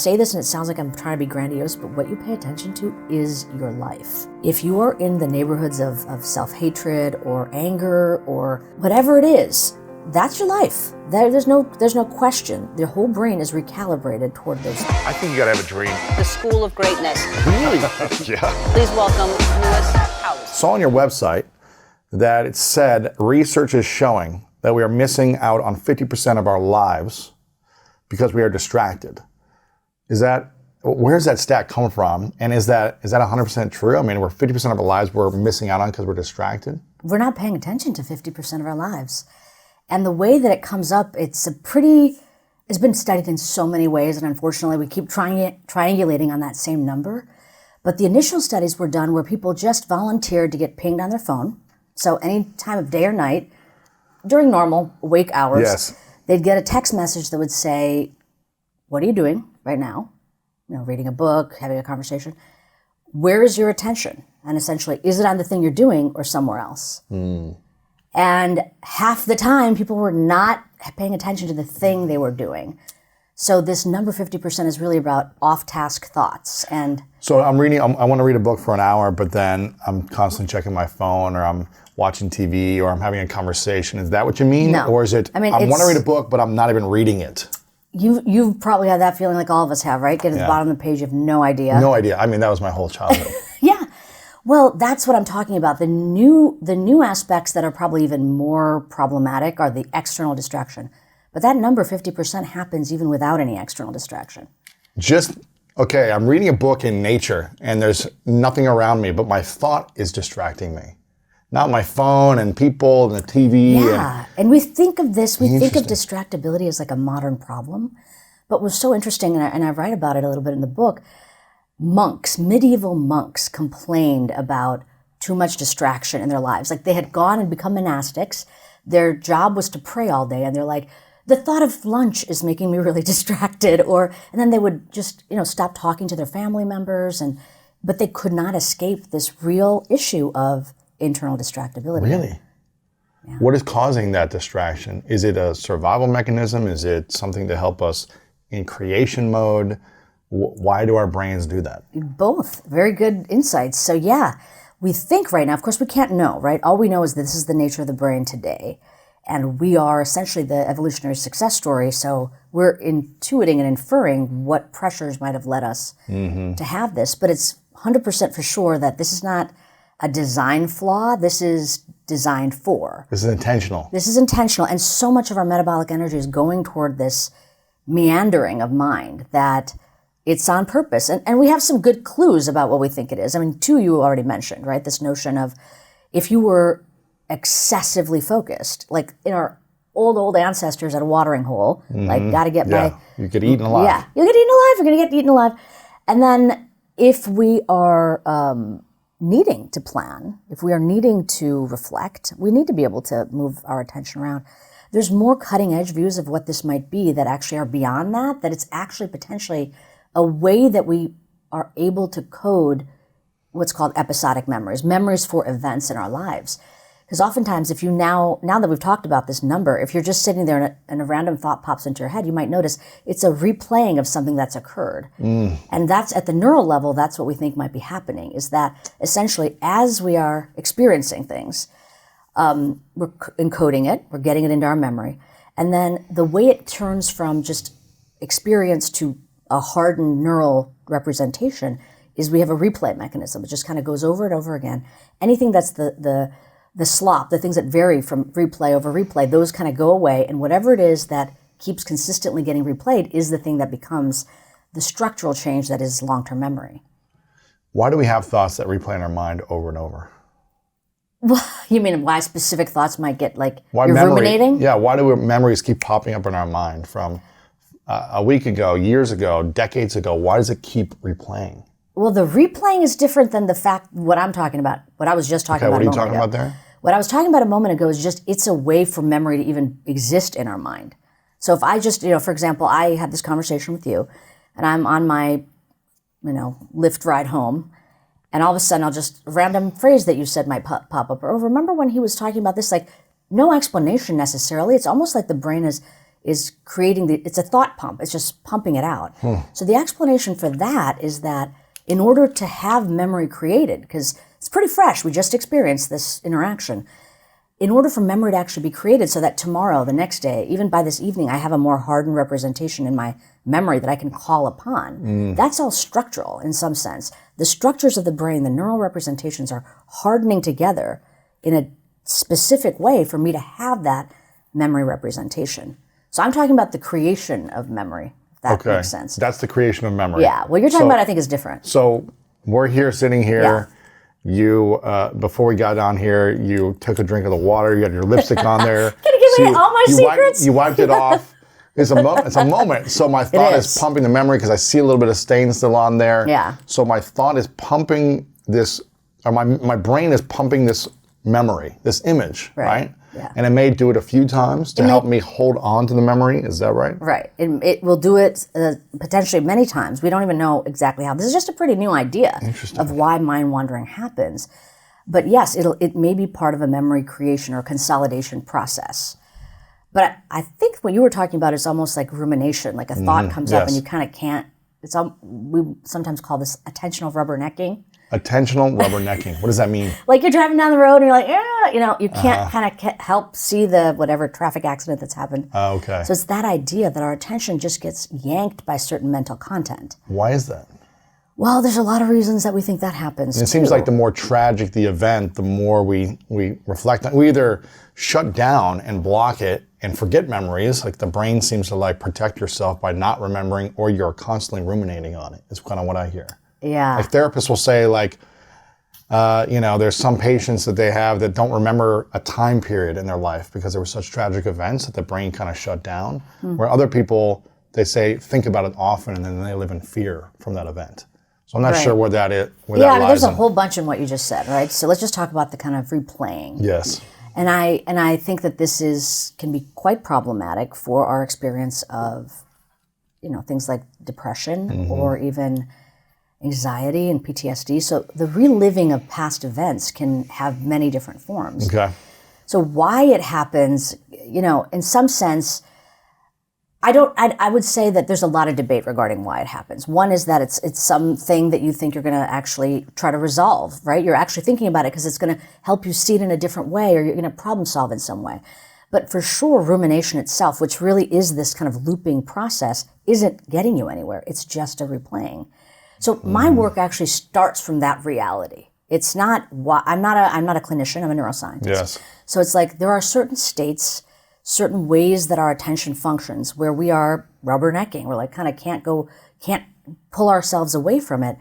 say this and it sounds like I'm trying to be grandiose, but what you pay attention to is your life. If you are in the neighborhoods of self-hatred or anger or whatever it is, that's your life. There's no question. Your whole brain is recalibrated toward those. I think you gotta have a dream. The School of Greatness. Really? Yeah. Please welcome Lewis Howes. Saw on your website that it said research is showing that we are missing out on 50% of our lives because we are distracted. Where's that stat come from? And is that 100% true? I mean, we're 50% of our lives we're missing out on because we're distracted? We're not paying attention to 50% of our lives. And the way that it comes up, it's been studied in so many ways, and unfortunately we keep triangulating on that same number. But the initial studies were done where people just volunteered to get pinged on their phone. So any time of day or night, during normal wake hours, yes, they'd get a text message that would say, what are you doing right now? Reading a book, having a conversation. Where is your attention? And essentially, is it on the thing you're doing or somewhere else? And half the time, people were not paying attention to the thing they were doing. So this number 50% is really about off-task thoughts. And so I want to read a book for an hour, but then I'm constantly checking my phone, or I'm watching TV, or I'm having a conversation. Is that what you mean? No. Or is it, I want to read a book, but I'm not even reading it? You've probably had that feeling like all of us have, right? Get to the bottom of the page, you have no idea. No idea. I mean, that was my whole childhood. Yeah. Well, that's what I'm talking about. The new aspects that are probably even more problematic are the external distraction. But that number, 50%, happens even without any external distraction. I'm reading a book in nature and there's nothing around me, but my thought is distracting me. Not my phone and people and the TV. Yeah, and we think of distractibility as like a modern problem. But what's so interesting, and I write about it a little bit in the book, medieval monks complained about too much distraction in their lives. Like they had gone and become monastics. Their job was to pray all day, and they're like, the thought of lunch is making me really distracted. And then they would just, stop talking to their family members, but they could not escape this real issue of internal distractibility. Really? Yeah. What is causing that distraction? Is it a survival mechanism? Is it something to help us in creation mode? Why do our brains do that? Both. Very good insights. So yeah, we think right now, of course we can't know, right? All we know is that this is the nature of the brain today. And we are essentially the evolutionary success story. So we're intuiting and inferring what pressures might have led us to have this. But it's 100% for sure that this is not a design flaw. This is designed for. This is intentional. This is intentional. And so much of our metabolic energy is going toward this meandering of mind that it's on purpose. And we have some good clues about what we think it is. I mean, two you already mentioned, right? This notion of if you were excessively focused, like in our old ancestors at a watering hole, like got to get by. You get eaten alive. Yeah, you'll get eaten alive. You're going to get eaten alive. And then if we are needing to plan, if we are needing to reflect, we need to be able to move our attention around. There's more cutting edge views of what this might be that actually are beyond that it's actually potentially a way that we are able to code what's called episodic memories for events in our lives. Because oftentimes, if you now that we've talked about this number, if you're just sitting there and a random thought pops into your head, you might notice it's a replaying of something that's occurred. And that's at the neural level, that's what we think might be happening, is that essentially as we are experiencing things, we're encoding it, we're getting it into our memory. And then the way it turns from just experience to a hardened neural representation is we have a replay mechanism. It just kind of goes over and over again. Anything that's the slop, the things that vary from replay over replay, those kind of go away. And whatever it is that keeps consistently getting replayed is the thing that becomes the structural change that is long-term memory. Why do we have thoughts that replay in our mind over and over? Well, you mean why specific thoughts might get you're ruminating? Yeah, why do memories keep popping up in our mind from a week ago, years ago, decades ago? Why does it keep replaying? Well, the replaying is different than the fact, what I'm talking about, what I was just talking about a moment ago. What are you talking about there? What I was talking about a moment ago is just, it's a way for memory to even exist in our mind. So if I just, for example, I had this conversation with you, and I'm on my, Lyft ride home, and all of a sudden a random phrase that you said might pop up. Or remember when he was talking about this, no explanation necessarily. It's almost like the brain is is creating it's a thought pump. It's just pumping it out. So the explanation for that is that in order to have memory created, because it's pretty fresh, we just experienced this interaction, in order for memory to actually be created so that tomorrow, the next day, even by this evening, I have a more hardened representation in my memory that I can call upon. That's all structural in some sense. The structures of the brain, the neural representations are hardening together in a specific way for me to have that memory representation. So I'm talking about the creation of memory, if that makes sense. That's the creation of memory. Yeah, what you're talking about I think is different. So we're here sitting here. Yeah. You, before we got on here, you took a drink of the water, you had your lipstick on there. Can you give me all my secrets? You wiped it off. It's a moment. So my thought is pumping the memory because I see a little bit of stain still on there. Yeah. So my thought is pumping this, or my brain is pumping this memory, this image, right? Yeah. And it may do it a few times to help me hold on to the memory. Is that right? Right. It will do it potentially many times. We don't even know exactly how. This is just a pretty new idea of why mind wandering happens. But yes, it may be part of a memory creation or consolidation process. But I think what you were talking about is almost like rumination, like a thought comes up and you kind of can't. We sometimes call this attentional rubbernecking. Attentional rubbernecking. What does that mean? Like you're driving down the road and you're like, you can't kind of help see the whatever traffic accident that's happened. Oh, okay. So it's that idea that our attention just gets yanked by certain mental content. Why is that? Well, there's a lot of reasons that we think that happens. And it seems like the more tragic the event, the more we reflect on. We either shut down and block it and forget memories, like the brain seems to like protect yourself by not remembering, or you're constantly ruminating on it. It's kind of what I hear. Yeah. Like therapists will say, like, there's some patients that they have that don't remember a time period in their life because there were such tragic events that the brain kind of shut down. Where other people, they say, think about it often and then they live in fear from that event. So I'm not sure where that is. There's a whole bunch in what you just said, right? So let's just talk about the kind of replaying. Yes. And I think that this can be quite problematic for our experience of, things like depression or even anxiety and PTSD. So the reliving of past events can have many different forms. Okay. So why it happens, in some sense, I would say that there's a lot of debate regarding why it happens. One is that it's something that you think you're going to actually try to resolve, right? You're actually thinking about it because it's going to help you see it in a different way, or you're going to problem solve in some way. But for sure, rumination itself, which really is this kind of looping process, isn't getting you anywhere. It's just a replaying. So my work actually starts from that reality. It's not, I'm not a clinician, I'm a neuroscientist. Yes. So it's like there are certain states, certain ways that our attention functions where we are rubbernecking. We're like kind of can't pull ourselves away from it.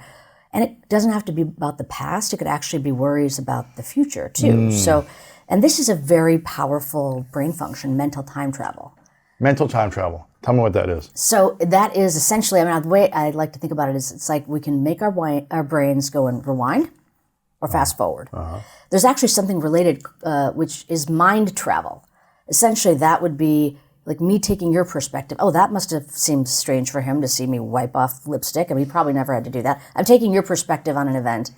And it doesn't have to be about the past. It could actually be worries about the future too. So, and this is a very powerful brain function, mental time travel. Mental time travel. Tell me what that is. So that is essentially, the way I like to think about it is it's like we can make our brains go and rewind or fast forward. There's actually something related, which is mind travel. Essentially, that would be like me taking your perspective. Oh, that must have seemed strange for him to see me wipe off lipstick. He probably never had to do that. I'm taking your perspective on an event.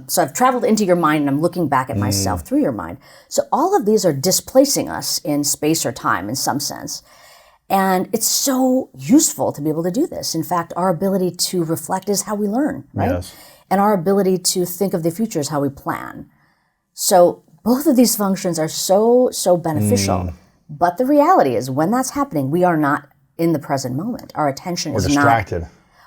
So I've traveled into your mind and I'm looking back at myself through your mind. So all of these are displacing us in space or time in some sense. And it's so useful to be able to do this. In fact, our ability to reflect is how we learn, right? Yes. And our ability to think of the future is how we plan. So both of these functions are so beneficial. But the reality is when that's happening, we are not in the present moment. Our attention is distracted.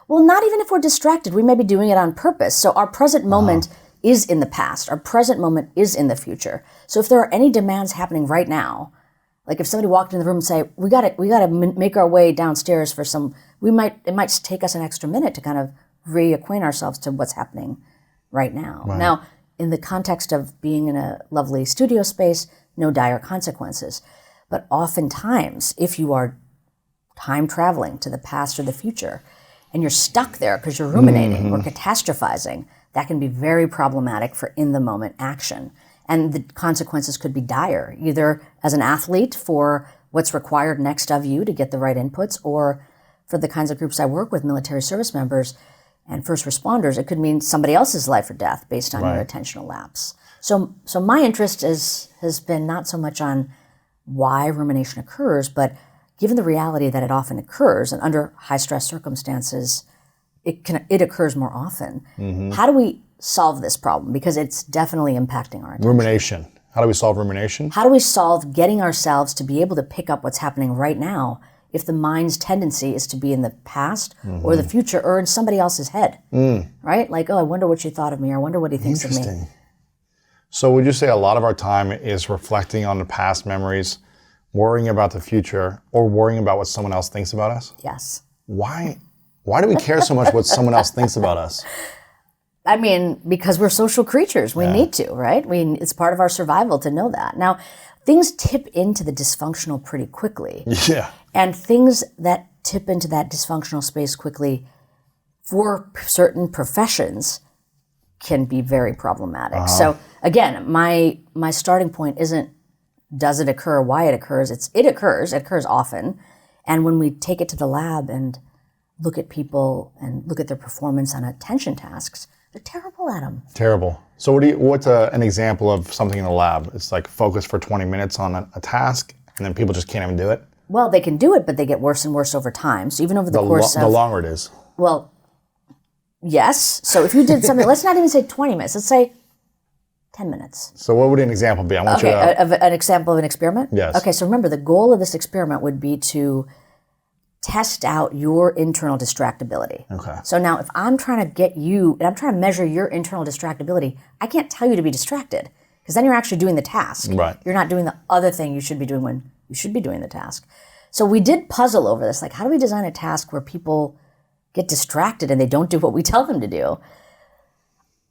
Well, not even if we're distracted. We may be doing it on purpose. So our present moment is in the past. Our present moment is in the future. So if there are any demands happening right now, like if somebody walked in the room and say, we got to make our way downstairs for some, it might take us an extra minute to kind of reacquaint ourselves to what's happening right now. Right. Now, in the context of being in a lovely studio space, no dire consequences. But oftentimes, if you are time traveling to the past or the future, and you're stuck there because you're ruminating or catastrophizing, that can be very problematic for in-the-moment action. And the consequences could be dire, either as an athlete for what's required next of you to get the right inputs, or for the kinds of groups I work with, military service members and first responders, it could mean somebody else's life or death based on your attentional lapse. So my interest has been not so much on why rumination occurs, but given the reality that it often occurs, and under high stress circumstances, it occurs more often. How do we solve this problem? Because it's definitely impacting our attention. Rumination. How do we solve rumination? How do we solve getting ourselves to be able to pick up what's happening right now if the mind's tendency is to be in the past or the future or in somebody else's head, right? Like, oh, I wonder what she thought of me, or I wonder what he thinks of me. Interesting. So would you say a lot of our time is reflecting on the past memories, worrying about the future, or worrying about what someone else thinks about us? Yes. Why do we care so much what someone else thinks about us? I mean, because we're social creatures. We need to, right? It's part of our survival to know that. Now, things tip into the dysfunctional pretty quickly. Yeah. And things that tip into that dysfunctional space quickly for certain professions can be very problematic. So again, my starting point isn't does it occur, why it occurs. It occurs often. And when we take it to the lab and look at people and look at their performance on attention tasks, they're terrible at them. Terrible. So what's an example of something in the lab? It's like focus for 20 minutes on a task, and then people just can't even do it? Well, they can do it, but they get worse and worse over time. So even over the course of... The longer it is. Well, yes. So if you did something, let's not even say 20 minutes, let's say 10 minutes. So what would an example be? I want you to... An example of an experiment? Yes. Okay, so remember, the goal of this experiment would be to test out your internal distractibility. Okay. So now if I'm trying to get you, and I'm trying to measure your internal distractibility, I can't tell you to be distracted, because then you're actually doing the task. Right. You're not doing the other thing you should be doing when you should be doing the task. So we did puzzle over this, like how do we design a task where people get distracted and they don't do what we tell them to do?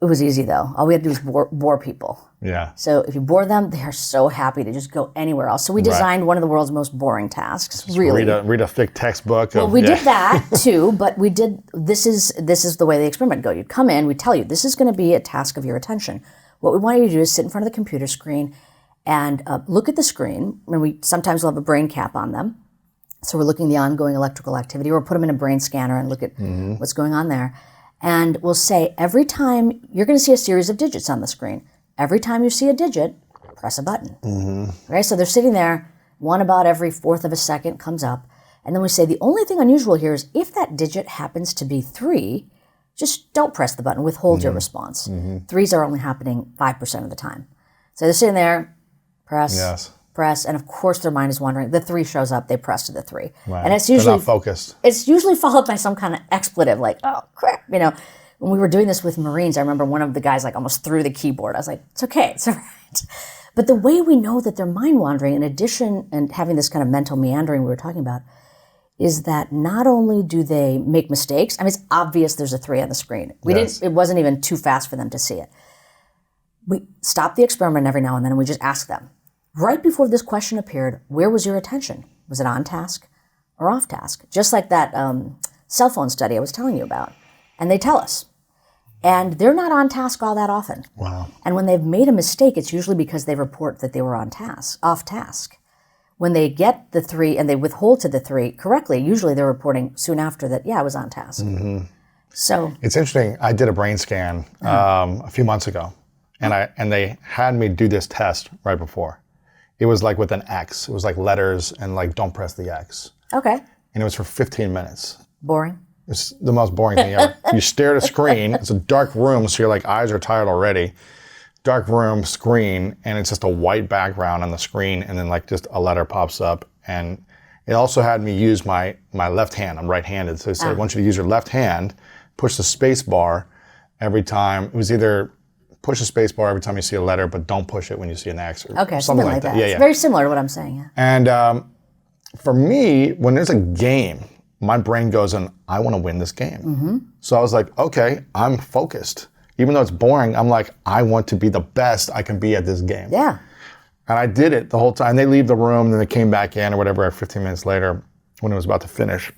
It was easy though. All we had to do was bore people. Yeah. So if you bore them, they are so happy to just go anywhere else. So we designed one of the world's most boring tasks. Just really, read a thick textbook. Well, we did that too, but we did. This is the way the experiment go. You'd come in, we tell you this is going to be a task of your attention. What we want you to do is sit in front of the computer screen and look at the screen. And we sometimes will have a brain cap on them, so we're looking at the ongoing electrical activity, or put them in a brain scanner and look at what's going on there. And we'll say every time you're going to see a series of digits on the screen. Every time you see a digit, press a button. Okay, so they're sitting there, one about every fourth of a second comes up. And then we say the only thing unusual here is if that digit happens to be 3, just don't press the button, withhold your response. 3s are only happening 5% of the time. So they're sitting there, press, and of course their mind is wandering. The 3 shows up, they press to the 3. Right. And it's usually they're not focused. It's usually followed by some kind of expletive, like, oh crap, you know. When we were doing this with Marines, I remember one of the guys like almost threw the keyboard. I was like, it's okay, it's all right. But the way we know that they're mind wandering, in addition, and having this kind of mental meandering we were talking about, is that not only do they make mistakes, I mean, it's obvious there's a 3 on the screen. It wasn't even too fast for them to see it. We stopped the experiment every now and then and we just asked them, right before this question appeared, where was your attention? Was it on task or off task? Just like that cell phone study I was telling you about. And they tell us. And they're not on task all that often. Wow. And when they've made a mistake, it's usually because they report that they were off task. When they get the 3 and they withhold to the 3 correctly, usually they're reporting soon after that, yeah, I was on task. So it's interesting. I did a brain scan a few months ago, and they had me do this test right before. It was like with an X. It was like letters and like don't press the X. okay, And it was for 15 minutes. boring. It's the most boring thing ever. You stare at a screen. It's a dark room, so your like eyes are tired already. Dark room, screen, and it's just a white background on the screen, and then like just a letter pops up. And it also had me use my left hand. I'm right-handed, so it said I want you to use your left hand, push the space bar every time. It was either push the space bar every time you see a letter, but don't push it when you see an X or Okay, something like that. Yeah, It's very similar to what I'm saying, yeah. And for me, when there's a game, my brain goes in, I want to win this game. So I was like, okay, I'm focused. Even though it's boring, I'm like, I want to be the best I can be at this game. Yeah. And I did it the whole time. They leave the room, then they came back in or whatever 15 minutes later when it was about to finish.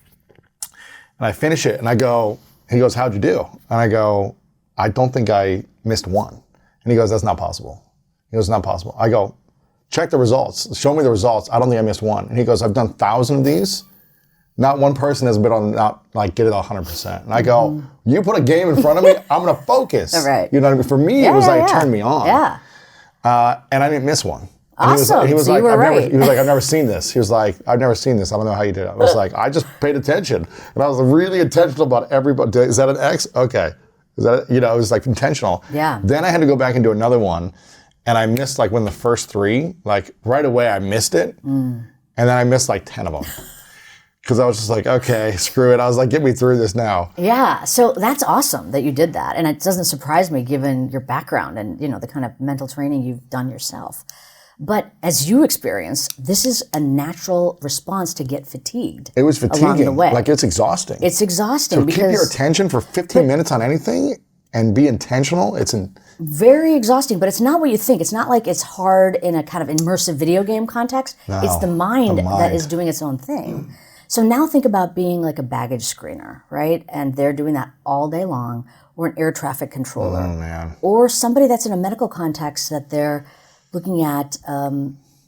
And I finish it, and I go, he goes, how'd you do? And I go, I don't think I missed one. And he goes, that's not possible. He goes, it's not possible. I go, check the results. Show me the results. I don't think I missed one. And he goes, I've done 1,000 of these. Not one person has been on not like get it 100%. And I go, you put a game in front of me, I'm gonna focus. All right. You know what I mean? For me, it was like turned me on. Yeah. And I didn't miss one. Awesome. He was So like, you were right. he was like, I've never seen this. He was like, I've never seen this. I don't know how you did it. I was like, I just paid attention. And I was really intentional about everybody. Is that an X? Okay. Is that, it was like intentional. Yeah. Then I had to go back and do another one. And I missed like when the first 3, like right away I missed it. And then I missed like 10 of them. Because I was just like, okay, screw it. I was like, get me through this now. Yeah, so that's awesome that you did that. And it doesn't surprise me given your background and, the kind of mental training you've done yourself. But as you experience, this is a natural response to get fatigued. It was fatiguing. Along the way. Like it's exhausting. It's exhausting So because keep your attention for 15 minutes on anything and be intentional. Very exhausting, but it's not what you think. It's not like it's hard in a kind of immersive video game context. No, it's the mind the mind. that is doing its own thing. So now think about being like a baggage screener, right? And they're doing that all day long, or an air traffic controller, Oh, man. or somebody that's in a medical context that they're looking at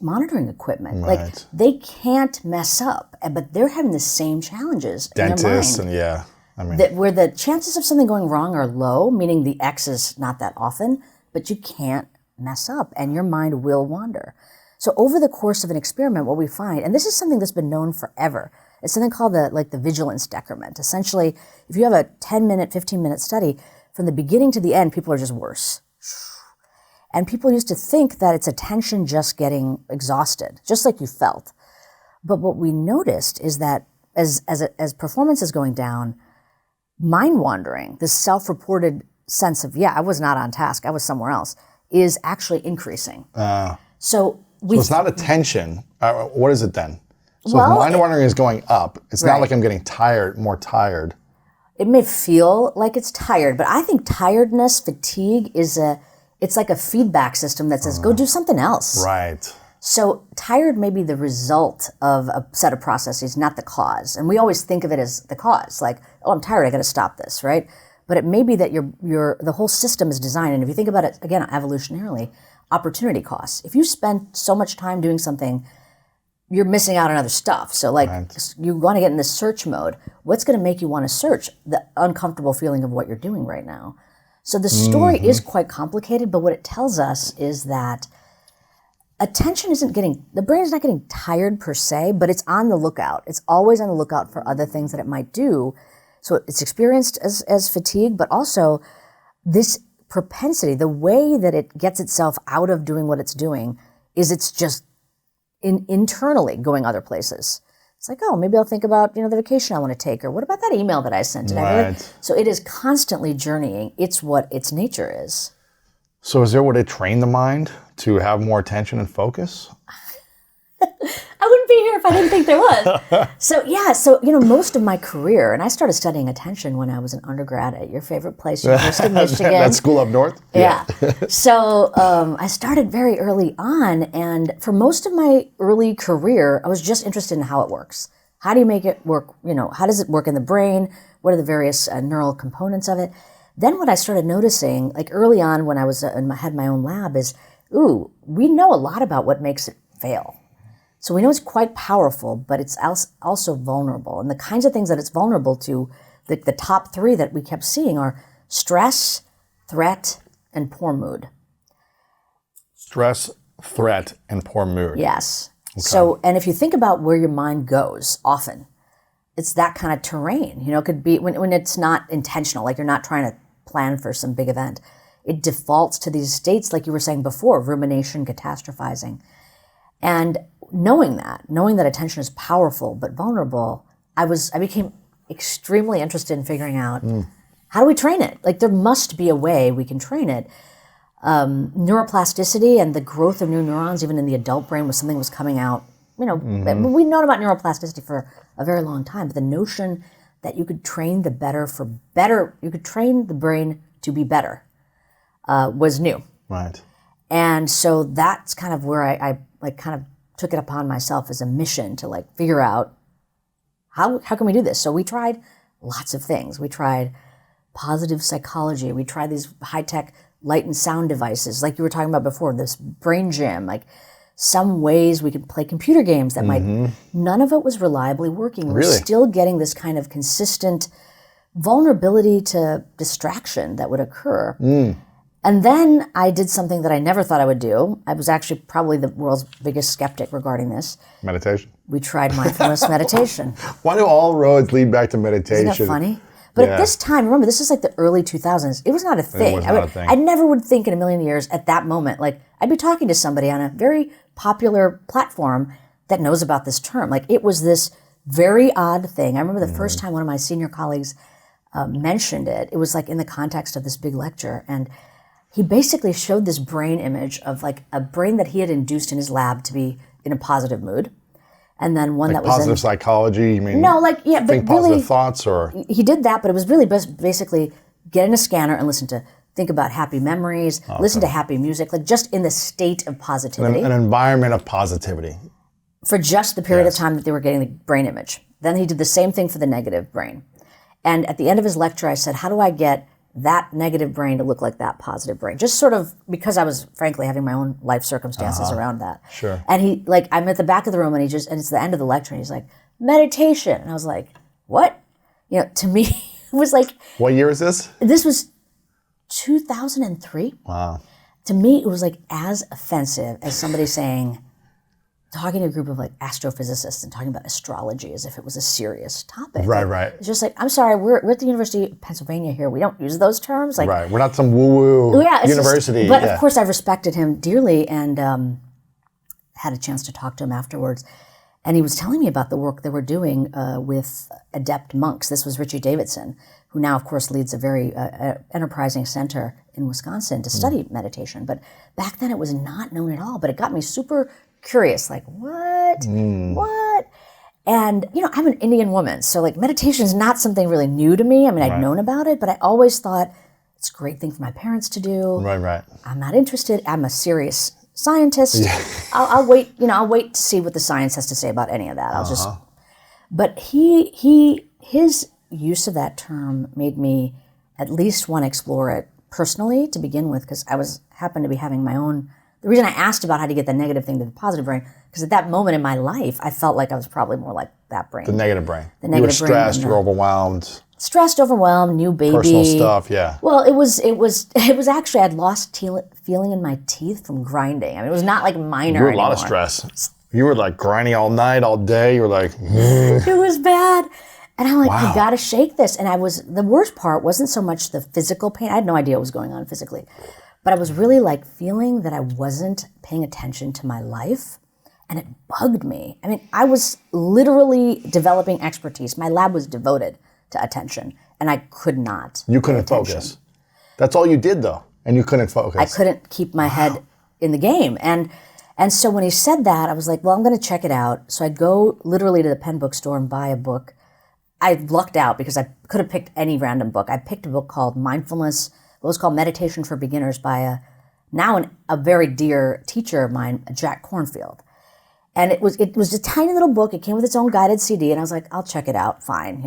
monitoring equipment. Right. Like they can't mess up, but they're having the same challenges Dentists in and their mind. Where the chances of something going wrong are low, meaning the X is not that often, but you can't mess up and your mind will wander. So over the course of an experiment, what we find, and this is something that's been known forever, it's something called the vigilance decrement. Essentially, if you have a 10-minute, 15-minute study, from the beginning to the end, people are just worse. And people used to think that it's attention just getting exhausted, just like you felt. But what we noticed is that as performance is going down, mind wandering, this self-reported sense of, I was not on task, I was somewhere else, is actually increasing. So it's not attention. What is it then? So Well, if mind wandering is going up, it's Right. not like I'm getting more tired. It may feel like it's tired, but I think tiredness, fatigue it's like a feedback system that says, go do something else. Right. So tired may be the result of a set of processes, not the cause. And we always think of it as the cause, like, oh, I'm tired, I got to stop this, right? But it may be that the whole system is designed, and if you think about it, again, evolutionarily, opportunity costs. If you spend so much time doing something, you're missing out on other stuff. So you want to get in this search mode. What's going to make you want to search? The uncomfortable feeling of what you're doing right now. So the story is quite complicated, but what it tells us is that the brain is not getting tired per se, but it's on the lookout. It's always on the lookout for other things that it might do. So it's experienced as fatigue, but also this propensity, the way that it gets itself out of doing what it's doing is it's just internally going other places. It's like, oh, maybe I'll think about, the vacation I want to take, or what about that email that I sent? Did I really? So it is constantly journeying. It's what its nature is. So is there a way to train the mind to have more attention and focus? I wouldn't be here if I didn't think there was. So most of my career, and I started studying attention when I was an undergrad at your favorite place, University of Michigan. That school up north? Yeah. So I started very early on, and for most of my early career, I was just interested in how it works. How do you make it work? How does it work in the brain? What are the various neural components of it? Then what I started noticing, like early on when I was had my own lab, is, we know a lot about what makes it fail. So we know it's quite powerful, but it's also vulnerable. And the kinds of things that it's vulnerable to, the top 3 that we kept seeing are stress, threat, and poor mood. Stress, threat, and poor mood. Yes. Okay. So, and if you think about where your mind goes, often, it's that kind of terrain. It could be when it's not intentional, like you're not trying to plan for some big event. It defaults to these states, like you were saying before, rumination, catastrophizing. And knowing that attention is powerful but vulnerable, I became extremely interested in figuring out how do we train it? Like there must be a way we can train it. Neuroplasticity and the growth of new neurons, even in the adult brain, was something that was coming out. We've known about neuroplasticity for a very long time, but the notion that you could train you could train the brain to be better, was new. Right. And so that's kind of where I kind of took it upon myself as a mission to figure out how can we do this. So we tried lots of things. We tried positive psychology. We tried these high-tech light and sound devices, like you were talking about before, this brain gym, some ways we could play computer games that none of it was reliably working. We were still getting this kind of consistent vulnerability to distraction that would occur. And then I did something that I never thought I would do. I was actually probably the world's biggest skeptic regarding this. Meditation. We tried mindfulness meditation. Why do all roads lead back to meditation? Isn't that funny? But at this time, remember, this is like the early 2000s. It was not a thing. I never would think in a million years at that moment, like I'd be talking to somebody on a very popular platform that knows about this term. Like it was this very odd thing. I remember the first time one of my senior colleagues mentioned it. It was like in the context of this big lecture. And he basically showed this brain image of like a brain that he had induced in his lab to be in a positive mood. And then one like that was positive psychology, you mean? No, like, yeah, but think really, positive thoughts or? He did that, but it was really basically get in a scanner and think about happy memories, listen to happy music, like just in the state of positivity. An environment of positivity. For just the period of time that they were getting the brain image. Then he did the same thing for the negative brain. And at the end of his lecture, I said, how do I get that negative brain to look like that positive brain? Just sort of because I was frankly having my own life circumstances around that. Sure. And he, like, I'm at the back of the room and and it's the end of the lecture and he's like, meditation. And I was like, what? You know, to me, it was like. What year is this? This was 2003. Wow. To me, it was like as offensive as somebody talking to a group of like astrophysicists and talking about astrology as if it was a serious topic. Right. It's just like, I'm sorry, we're at the University of Pennsylvania here. We don't use those terms. Like, right. We're not some woo-woo university. But of course, I've respected him dearly and had a chance to talk to him afterwards. And he was telling me about the work they were doing with adept monks. This was Richie Davidson, who now, of course, leads a very enterprising center in Wisconsin to study meditation. But back then, it was not known at all. But it got me super curious, like, what? What? And, you know, I'm an Indian woman, so like meditation is not something really new to me. I mean, I'd known about it, but I always thought it's a great thing for my parents to do. Right. I'm not interested. I'm a serious scientist. Yeah. I'll wait, I'll wait to see what the science has to say about any of that. I'll just, but his use of that term made me at least want to explore it personally to begin with, because happened to be having my own. The reason I asked about how to get the negative thing to the positive brain, because at that moment in my life, I felt like I was probably more like that brain. The negative brain. The negative you were stressed, brain. you were overwhelmed. Stressed, overwhelmed, new baby. Personal stuff, yeah. Well, it was actually, I'd lost feeling in my teeth from grinding. I mean, it was not like minor You were anymore. a lot of stress. You were like grinding all night, all day. You were like, it was bad. And I'm like, wow. I gotta shake this. And the worst part wasn't so much the physical pain. I had no idea what was going on physically. But I was really like feeling that I wasn't paying attention to my life, and it bugged me. I mean, I was literally developing expertise. My lab was devoted to attention, and I could not. You couldn't focus. That's all you did, though, and you couldn't focus. I couldn't keep my head in the game. And so when he said that, I was like, well, I'm going to check it out. So I go literally to the Penn bookstore and buy a book. I lucked out because I could have picked any random book. I picked a book called Mindfulness. It was called Meditation for Beginners by a very dear teacher of mine, Jack Kornfield. And it was a tiny little book. It came with its own guided CD, and I was like, I'll check it out. Fine,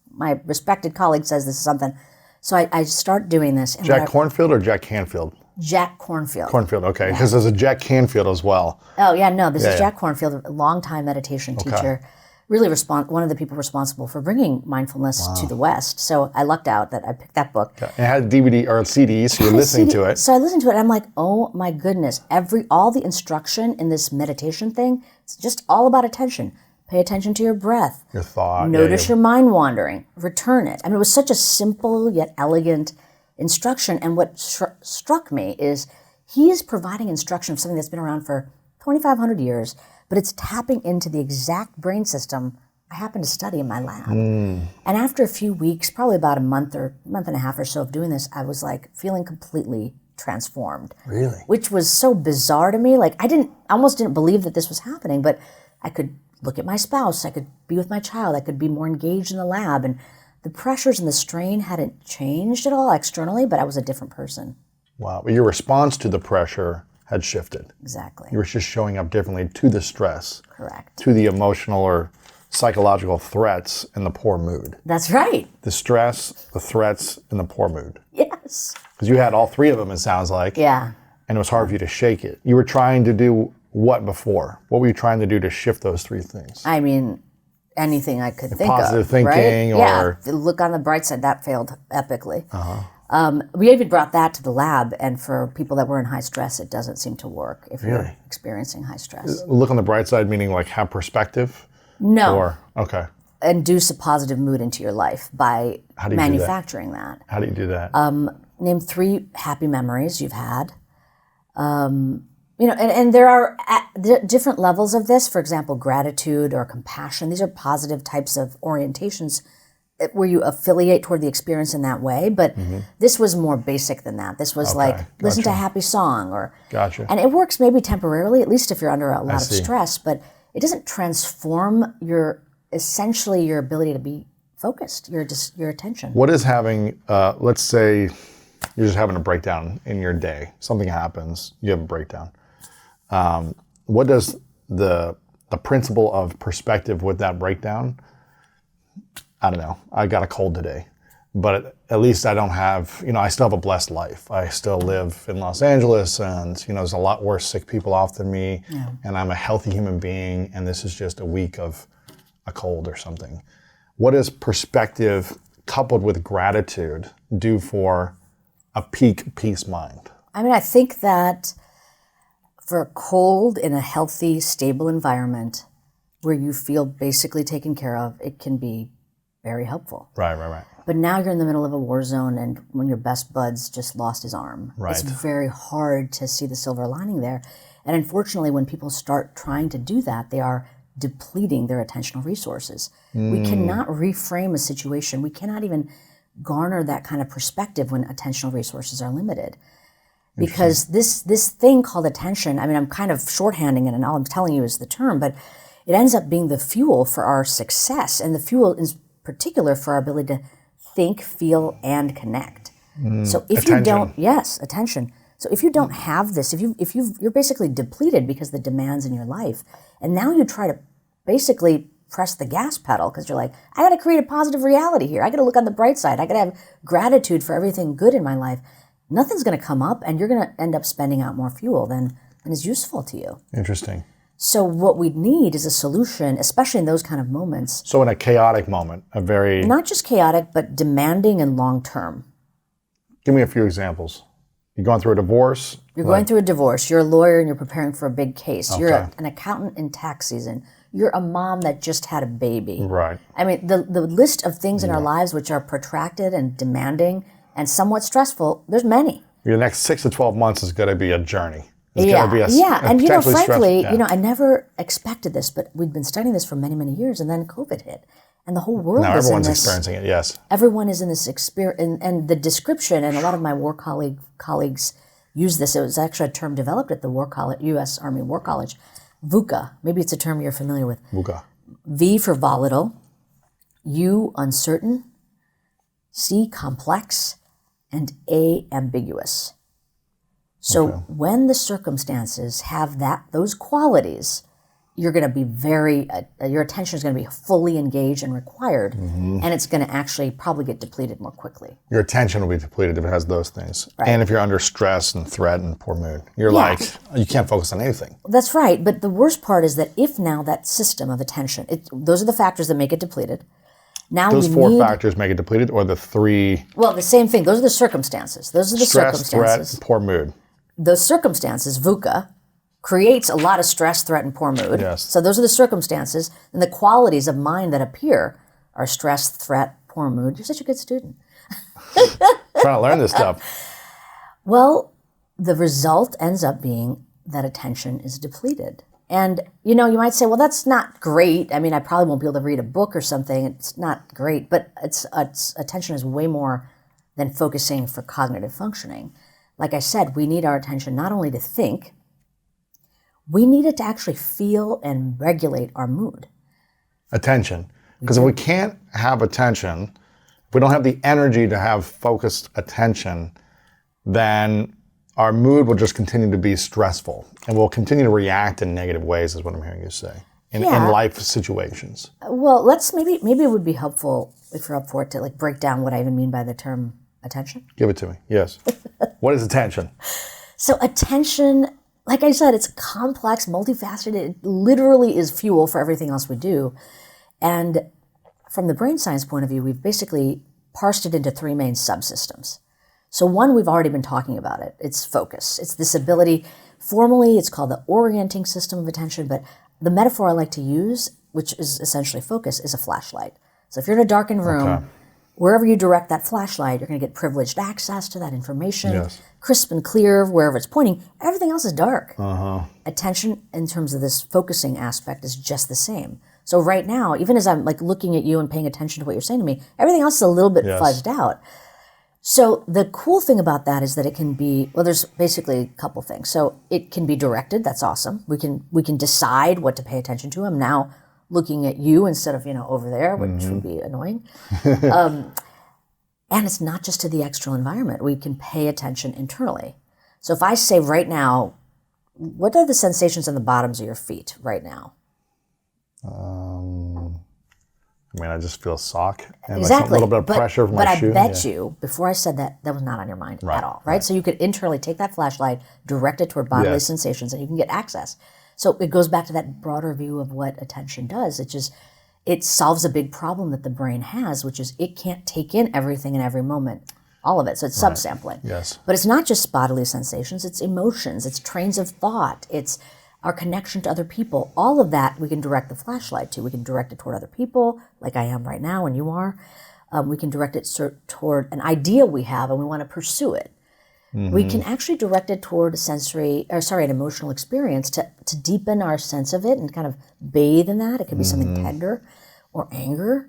my respected colleague says this is something. So I start doing this. And Jack Kornfield or Jack Canfield? Jack Kornfield. Kornfield, okay, because there's a Jack Canfield as well. Oh yeah, no, this is Jack Kornfield, a longtime meditation teacher. Really one of the people responsible for bringing mindfulness to the West. So I lucked out that I picked that book. Okay. It had DVD or CD, so you're listening to it. So I listened to it, and I'm like, oh my goodness, all the instruction in this meditation thing, it's just all about attention. Pay attention to your breath. Your thought. Notice your mind wandering. Return it. I mean, it was such a simple yet elegant instruction. And what struck me is he is providing instruction of something that's been around for 2,500 years, but it's tapping into the exact brain system I happen to study in my lab. And after a few weeks, probably about a month and a half or so of doing this, I was like feeling completely transformed. Really? Which was so bizarre to me. Like I almost didn't believe that this was happening, but I could look at my spouse, I could be with my child, I could be more engaged in the lab, and the pressures and the strain hadn't changed at all externally, but I was a different person. Wow. But your response to the pressure had shifted. Exactly. You were just showing up differently to the stress. Correct. To the emotional or psychological threats and the poor mood. That's right. The stress, the threats, and the poor mood. Yes. Because you had all three of them, it sounds like. Yeah. And it was hard for you to shake it. You were trying to do what before? What were you trying to do to shift those three things? I mean, anything I could think of. Positive thinking, right? or look on the bright side, that failed epically. We even brought that to the lab, and for people that were in high stress, it doesn't seem to work if you're experiencing high stress. Look on the bright side, meaning like have perspective? No. Okay. Induce a positive mood into your life by How do you manufacturing that. How do you do that? Name 3 happy memories you've had. And there are different levels of this. For example, gratitude or compassion. These are positive types of orientations where you affiliate toward the experience in that way. But this was more basic than that. This was listen to a happy song. Gotcha. And it works maybe temporarily, at least if you're under a lot of stress, but it doesn't transform essentially your ability to be focused, your attention. What is having, let's say you're just having a breakdown in your day. Something happens, you have a breakdown. What does the principle of perspective with that breakdown? I don't know. I got a cold today, but at least I don't have, I still have a blessed life. I still live in Los Angeles, and, there's a lot worse sick people off than me, and I'm a healthy human being, and this is just a week of a cold or something. What does perspective coupled with gratitude do for a peak peace mind? I think that for a cold in a healthy, stable environment where you feel basically taken care of, it can be very helpful. Right. But now you're in the middle of a war zone, and when your best bud's just lost his arm, it's very hard to see the silver lining there. And unfortunately, when people start trying to do that, they are depleting their attentional resources. We cannot reframe a situation. We cannot even garner that kind of perspective when attentional resources are limited. Because this thing called attention, I'm kind of shorthanding it, and all I'm telling you is the term, but it ends up being the fuel for our success, and the fuel in particular for our ability to think, feel, and connect. So if you don't, attention. So if you don't have this, you're basically depleted because of the demands in your life, and now you try to basically press the gas pedal because you're like, I got to create a positive reality here. I got to look on the bright side. I got to have gratitude for everything good in my life. Nothing's going to come up, and you're going to end up spending out more fuel than is useful to you. Interesting. So what we need is a solution, especially in those kind of moments. So in a chaotic moment, not just chaotic, but demanding and long-term. Give me a few examples. You're going through a divorce. You're going through a divorce. You're a lawyer and you're preparing for a big case. Okay. You're an accountant in tax season. You're a mom that just had a baby. Right. The list of things in our lives which are protracted and demanding and somewhat stressful, there's many. Your next 6 to 12 months is going to be a journey. It's going to be and frankly, I never expected this, but we'd been studying this for many, many years, and then COVID hit. And the whole world now is everyone's in this, experiencing it, yes. Everyone is in this experience, and the description, and a lot of my war colleagues use this. It was actually a term developed at the U.S. Army War College, VUCA. Maybe it's a term you're familiar with. VUCA. V for volatile, U uncertain, C complex, and A ambiguous. So when the circumstances have those qualities, you're going to be your attention is going to be fully engaged and required, and it's going to actually probably get depleted more quickly. Your attention will be depleted if it has those things. Right. And if you're under stress and threat and poor mood, you're you can't focus on anything. That's right. But the worst part is that if now that system of attention, those are the factors that make it depleted. Now those 4 factors make it depleted, or the 3? Well, the same thing. Those are the circumstances. Stress, threat, poor mood. Those circumstances, VUCA, creates a lot of stress, threat, and poor mood. Yes. So those are the circumstances, and the qualities of mind that appear are stress, threat, poor mood. You're such a good student. Trying to learn this stuff. Well, the result ends up being that attention is depleted. And, you might say, well, that's not great. I probably won't be able to read a book or something. It's not great, but attention is way more than focusing for cognitive functioning. Like I said, we need our attention not only to think, we need it to actually feel and regulate our mood. Attention. Because if we can't have attention, if we don't have the energy to have focused attention, then our mood will just continue to be stressful, and we'll continue to react in negative ways, is what I'm hearing you say, in life situations. Well, maybe it would be helpful, if you're up for it, to break down what I even mean by the term attention. Give it to me, yes. What is attention? So attention, like I said, it's complex, multifaceted. It literally is fuel for everything else we do. And from the brain science point of view, we've basically parsed it into 3 main subsystems. So one, we've already been talking about it. It's focus. It's this ability, formally it's called the orienting system of attention, but the metaphor I like to use, which is essentially focus, is a flashlight. So if you're in a darkened room, wherever you direct that flashlight, you're going to get privileged access to that information, crisp and clear wherever it's pointing. Everything else is dark. Attention, in terms of this focusing aspect, is just the same. So right now, even as I'm like looking at you and paying attention to what you're saying to me, everything else is a little bit fuzzed out. So the cool thing about that is that it can be, well, there's basically a couple things. So it can be directed. That's awesome. We can decide what to pay attention to. I'm now looking at you instead of, over there, which would be annoying. And it's not just to the external environment. We can pay attention internally. So if I say right now, what are the sensations in the bottoms of your feet right now? I just feel sock and Exactly. a little bit of pressure from my shoe. But I bet you, before I said that, that was not on your mind at all, right? So you could internally take that flashlight, direct it toward bodily sensations, and you can get access. So it goes back to that broader view of what attention does. It solves a big problem that the brain has, which is it can't take in everything in every moment, all of it. So it's subsampling. Yes. But it's not just bodily sensations, it's emotions, it's trains of thought, it's our connection to other people. All of that we can direct the flashlight to. We can direct it toward other people, like I am right now and you are. We can direct it toward an idea we have and we want to pursue it. We can actually direct it toward an emotional experience to deepen our sense of it and kind of bathe in that. It could be something tender or anger.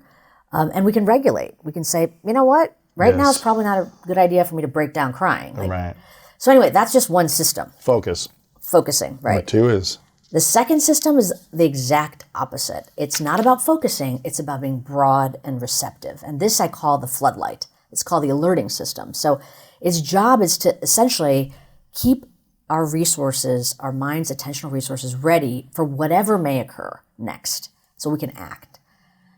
And we can regulate. We can say, you know what? Right now it's probably not a good idea for me to break down crying. So anyway, that's just one system. Focusing, right? Number two is? The second system is the exact opposite. It's not about focusing. It's about being broad and receptive. And this I call the floodlight. It's called the alerting system. So its job is to essentially keep our resources, our mind's attentional resources, ready for whatever may occur next so we can act.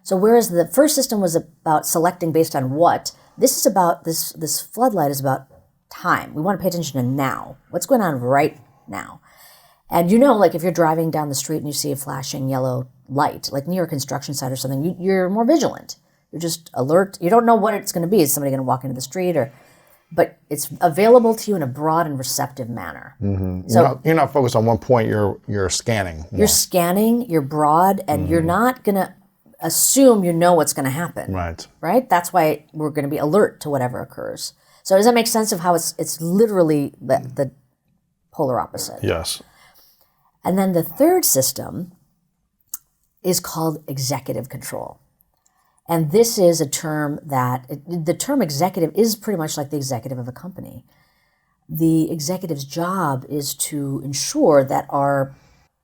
So whereas the first system was about selecting based on what, this is about, this floodlight is about time. We want to pay attention to now. What's going on right now? And like if you're driving down the street and you see a flashing yellow light, like near a construction site or something, you're more vigilant. You're just alert. You don't know what it's going to be. Is somebody going to walk into the street but it's available to you in a broad and receptive manner. So you're not focused on one point, you're scanning. More. You're scanning, you're broad, and you're not going to assume you know what's going to happen. Right? That's why we're going to be alert to whatever occurs. So does that make sense of how it's literally the polar opposite? Yes. And then the third system is called executive control. And this is a term the term executive is pretty much like the executive of a company. The executive's job is to ensure that our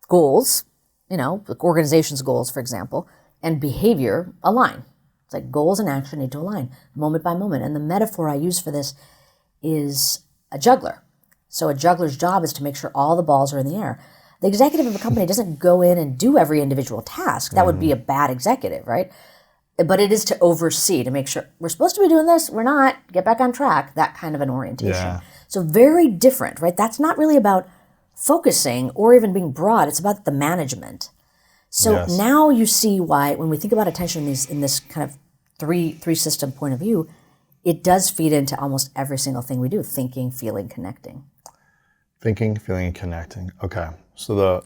goals, the organization's goals, for example, and behavior align. It's like goals and action need to align moment by moment. And the metaphor I use for this is a juggler. So a juggler's job is to make sure all the balls are in the air. The executive of a company doesn't go in and do every individual task. That would be a bad executive, right? But it is to oversee, to make sure we're supposed to be doing this, we're not, get back on track, that kind of an orientation. Yeah. So very different, right? That's not really about focusing or even being broad. It's about the management. So now you see why when we think about attention in this kind of three system point of view, it does feed into almost every single thing we do: thinking, feeling, connecting. Thinking, feeling, and connecting. Okay. So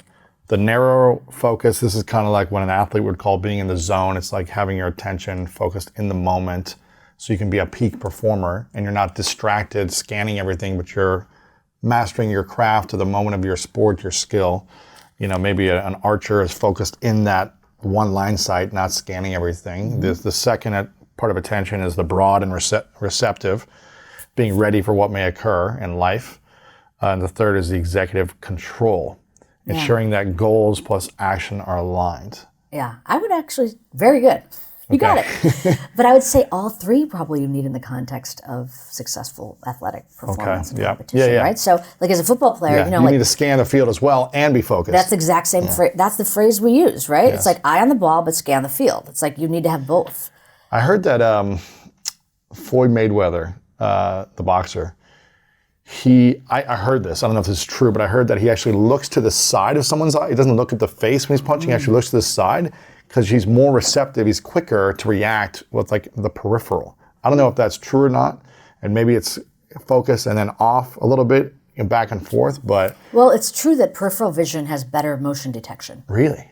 the narrow focus, this is kind of like what an athlete would call being in the zone. It's like having your attention focused in the moment so you can be a peak performer and you're not distracted, scanning everything, but you're mastering your craft to the moment of your sport, your skill. Maybe an archer is focused in that one line sight, not scanning everything. The second part of attention is the broad and receptive, being ready for what may occur in life. And the third is the executive control, ensuring that goals plus action are aligned. Yeah, I would actually, very good. You got it. But I would say all three probably you need in the context of successful athletic performance and competition, right? So like as a football player, you need to scan the field as well and be focused. That's the exact same phrase. That's the phrase we use, right? Yes. It's like eye on the ball, but scan the field. It's like you need to have both. I heard that Floyd Mayweather, the boxer, I heard this, I don't know if this is true, but I heard that he actually looks to the side of someone's eye. He doesn't look at the face when he's punching, he actually looks to the side because he's more receptive, he's quicker to react with like the peripheral. I don't know if that's true or not, and maybe it's focus and then off a little bit and back and forth, but... Well, it's true that peripheral vision has better motion detection. Really?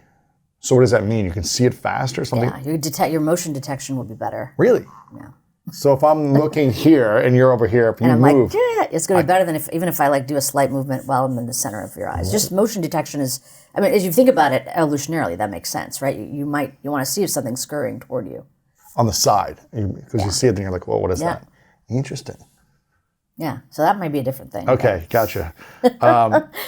So what does that mean? You can see it faster or something? Yeah, your motion detection will be better. Really? Yeah. So if I'm looking here and you're over here, if you I'm move... like, it's going to be better than even if I do a slight movement while I'm in the center of your eyes. Just motion detection is, as you think about it evolutionarily, that makes sense, right? You want to see if something's scurrying toward you. On the side, because you see it and you're like, well, what is that? Interesting. Yeah, so that might be a different thing. Okay, gotcha.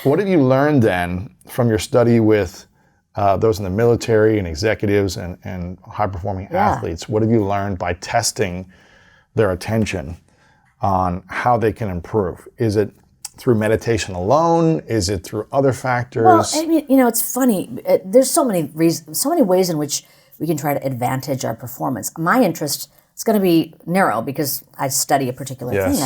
What have you learned then from your study with those in the military and executives and high-performing athletes? What have you learned by testing their attention on how they can improve? Is it through meditation alone? Is it through other factors? Well, it's funny. There's so many reasons, so many ways in which we can try to advantage our performance. My interest is going to be narrow because I study a particular thing.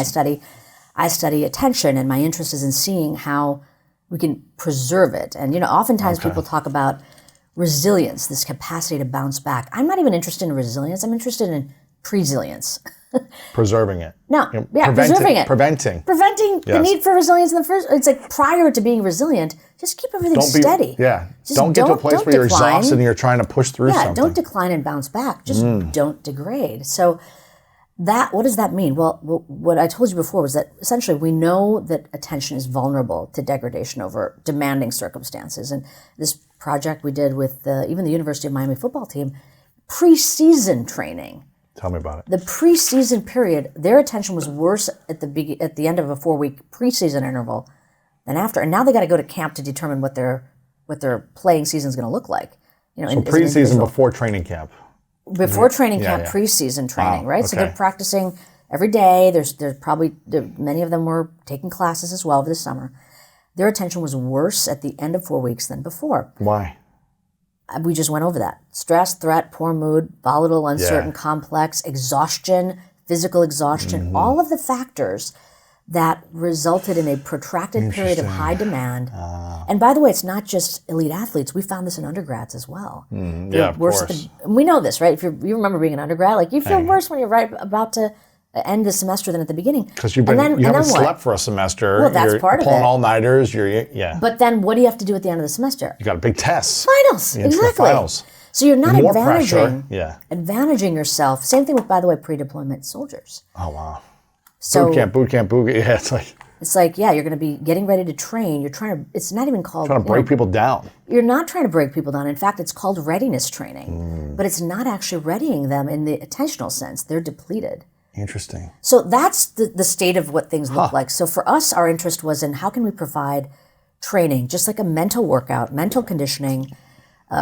I study attention, and my interest is in seeing how we can preserve it. And oftentimes people talk about resilience, this capacity to bounce back. I'm not even interested in resilience. I'm interested in presilience. Preserving it. No, preserving it. Preventing the need for resilience in the first. It's like prior to being resilient, just keep everything steady. Don't get to a place where you're exhausted and you're trying to push through something. Don't decline and bounce back. Just don't degrade. So what does that mean? Well, what I told you before was that essentially we know that attention is vulnerable to degradation over demanding circumstances. And this project we did with even the University of Miami football team, pre-season training. Tell me about it. The preseason period, their attention was worse at the end of a 4-week preseason interval than after, and now they got to go to camp to determine what their playing season is going to look like. So preseason before training camp. Before training camp, preseason training, right? Okay. So they're practicing every day. There's probably many of them were taking classes as well over the summer. Their attention was worse at the end of 4 weeks than before. Why? We just went over that. Stress, threat, poor mood, volatile, uncertain, complex, exhaustion, physical exhaustion, all of the factors that resulted in a protracted period of high demand. And by the way, it's not just elite athletes. We found this in undergrads as well. Of course. We know this, right? If you remember being an undergrad, like you feel worse when you're about to end the semester than at the beginning. Because you haven't slept for a semester. Well, that's part of it. Pulling all-nighters. But then what do you have to do at the end of the semester? You got a big test. Finals. Exactly. Finals. So you're not More advantaging pressure. advantaging yourself. Same thing with, by the way, pre-deployment soldiers. Oh, wow. So boot camp. Yeah, it's like, you're going to be getting ready to train. You're trying to, it's not even called... Trying to break people down. You're not trying to break people down. In fact, it's called readiness training. But it's not actually readying them in the attentional sense. They're depleted. Interesting. So that's the state of what things look like. So for us, our interest was in how can we provide training, just like a mental workout, mental conditioning,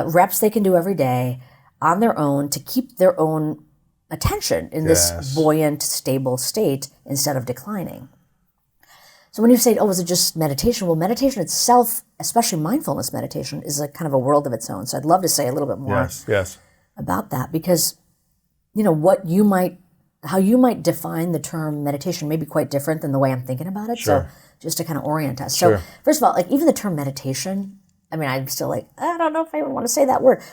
reps they can do every day on their own to keep their own attention in this buoyant, stable state instead of declining. So when you say, is it just meditation? Well, meditation itself, especially mindfulness meditation, is a kind of a world of its own. So I'd love to say a little bit more about that because, how you might define the term meditation may be quite different than the way I'm thinking about it. Sure. So just to kind of orient us. So first of all, even the term meditation, I'm still I don't know if I even want to say that word.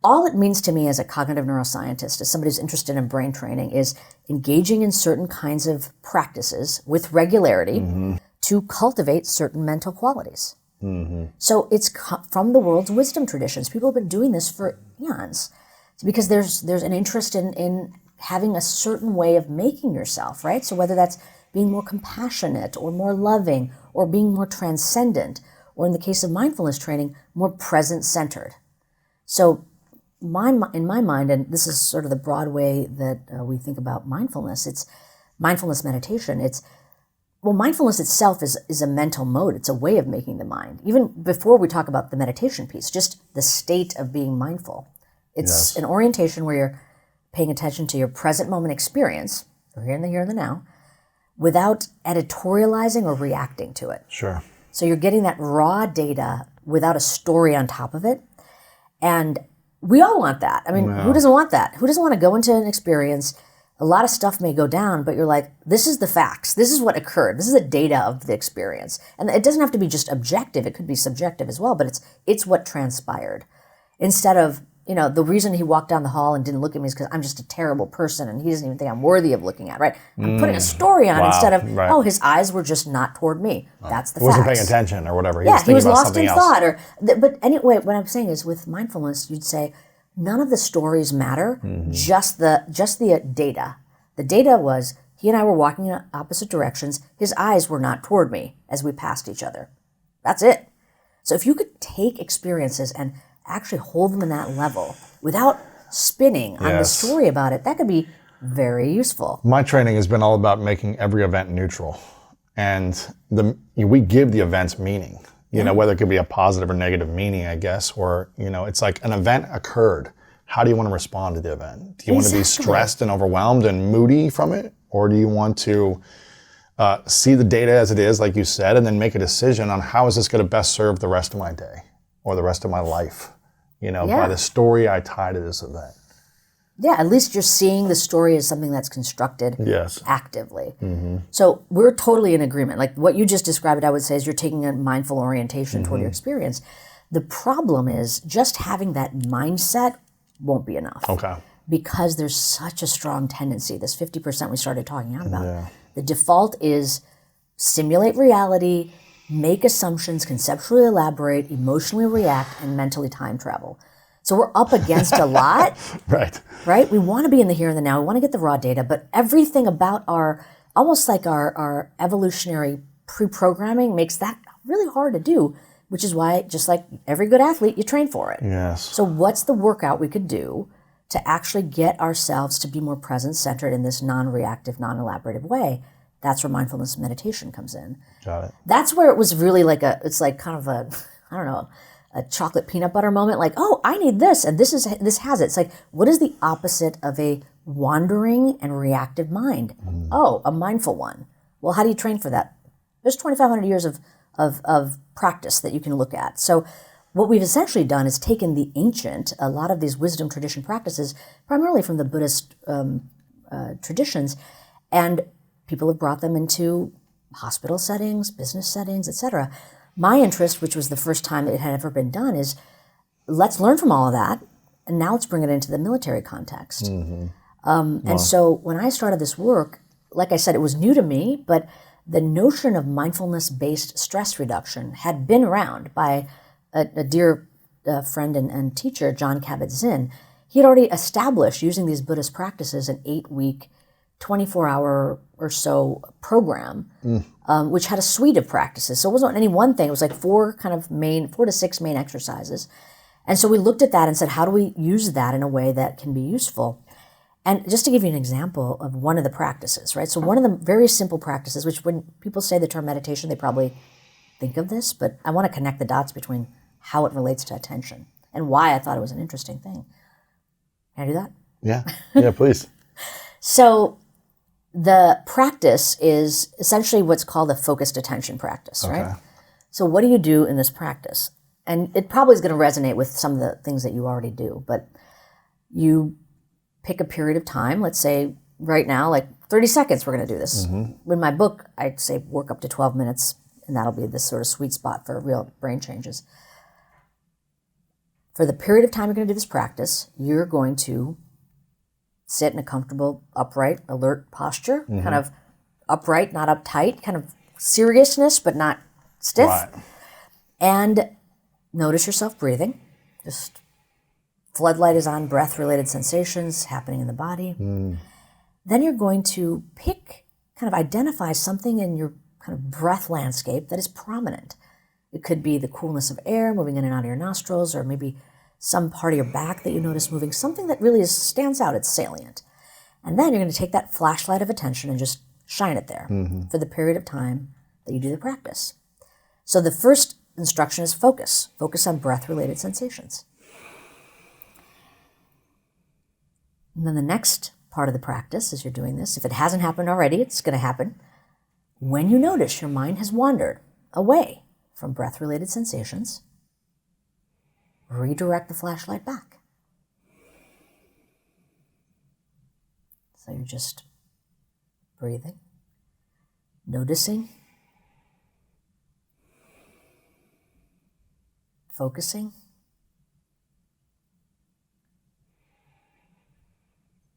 All it means to me as a cognitive neuroscientist, as somebody who's interested in brain training, is engaging in certain kinds of practices with regularity to cultivate certain mental qualities. So it's from the world's wisdom traditions. People have been doing this for eons because there's an interest in having a certain way of making yourself, right? So whether that's being more compassionate or more loving or being more transcendent, or in the case of mindfulness training, more present-centered. So in my mind, and this is sort of the broad way that we think about mindfulness, it's mindfulness meditation. Mindfulness itself is a mental mode. It's a way of making the mind. Even before we talk about the meditation piece, just the state of being mindful. It's an orientation where you're paying attention to your present moment experience, or here and the now, without editorializing or reacting to it. Sure. So you're getting that raw data without a story on top of it. And we all want that. Who doesn't want that? Who doesn't want to go into an experience? A lot of stuff may go down, but you're like, this is the facts. This is what occurred. This is the data of the experience. And it doesn't have to be just objective. It could be subjective as well, but it's what transpired. Instead of the reason he walked down the hall and didn't look at me is because I'm just a terrible person and he doesn't even think I'm worthy of looking at, right? I'm putting a story on instead of, right. his eyes were just not toward me. That's the He wasn't facts. paying attention or whatever. He Yeah, was he thinking was about lost something in else. thought. But anyway, what I'm saying is with mindfulness, you'd say none of the stories matter, just the data. The data was he and I were walking in opposite directions. His eyes were not toward me as we passed each other. That's it. So if you could take experiences and actually hold them in that level without spinning on the story about it, that could be very useful. My training has been all about making every event neutral. And we give the events meaning, whether it could be a positive or negative meaning, I guess, or, it's like an event occurred. How do you want to respond to the event? Do you want to be stressed and overwhelmed and moody from it? Or do you want to see the data as it is, like you said, and then make a decision on how is this going to best serve the rest of my day or the rest of my life, by the story I tie to this event? Yeah, at least you're seeing the story as something that's constructed actively. Mm-hmm. So we're totally in agreement. Like what you just described, I would say, is you're taking a mindful orientation toward your experience. The problem is just having that mindset won't be enough. Okay. Because there's such a strong tendency, this 50% we started talking out about. Yeah. The default is simulate reality, make assumptions, conceptually elaborate, emotionally react, and mentally time travel. So we're up against a lot. Right? We want to be in the here and the now. We want to get the raw data, but everything about almost like our evolutionary pre-programming makes that really hard to do, which is why, just like every good athlete, you train for it. Yes. So what's the workout we could do to actually get ourselves to be more present-centered in this non-reactive, non-elaborative way? That's where mindfulness meditation comes in. Got it. That's where it was really it's like kind of a chocolate peanut butter moment, like, oh, I need this, and this has it. It's like, what is the opposite of a wandering and reactive mind? Oh, a mindful one. Well, how do you train for that? There's 2,500 years of practice that you can look at. So what we've essentially done is taken a lot of these wisdom tradition practices, primarily from the Buddhist traditions, and people have brought them into hospital settings, business settings, etc. My interest, which was the first time it had ever been done, is let's learn from all of that, and now let's bring it into the military context. Mm-hmm. And so when I started this work, like I said, it was new to me, but the notion of mindfulness-based stress reduction had been around by a dear friend and teacher, John Kabat-Zinn. He had already established, using these Buddhist practices, an 8-week, 24-hour or so program, which had a suite of practices. So it wasn't any one thing. It was like 4 to 6 main exercises. And so we looked at that and said, how do we use that in a way that can be useful? And just to give you an example of one of the practices, right? So one of the very simple practices, which when people say the term meditation, they probably think of this, but I want to connect the dots between how it relates to attention and why I thought it was an interesting thing. Can I do that? Yeah, please. So the practice is essentially what's called a focused attention practice, right? So what do you do in this practice? And it probably is going to resonate with some of the things that you already do, but you pick a period of time, let's say right now, like 30 seconds, we're going to do this. Mm-hmm. In my book, I'd say work up to 12 minutes, and that'll be this sort of sweet spot for real brain changes. For the period of time you're going to do this practice, you're going to sit in a comfortable, upright, alert posture, kind of upright, not uptight, kind of seriousness, but not stiff. Right. And notice yourself breathing. Just floodlight is on, breath-related sensations happening in the body. Then you're going to identify something in your kind of breath landscape that is prominent. It could be the coolness of air moving in and out of your nostrils, or maybe some part of your back that you notice moving, something that really stands out, it's salient. And then you're going to take that flashlight of attention and just shine it there for the period of time that you do the practice. So the first instruction is focus. Focus on breath-related sensations. And then the next part of the practice, as you're doing this, if it hasn't happened already, it's going to happen. When you notice your mind has wandered away from breath-related sensations, redirect the flashlight back. So you're just breathing, noticing, focusing,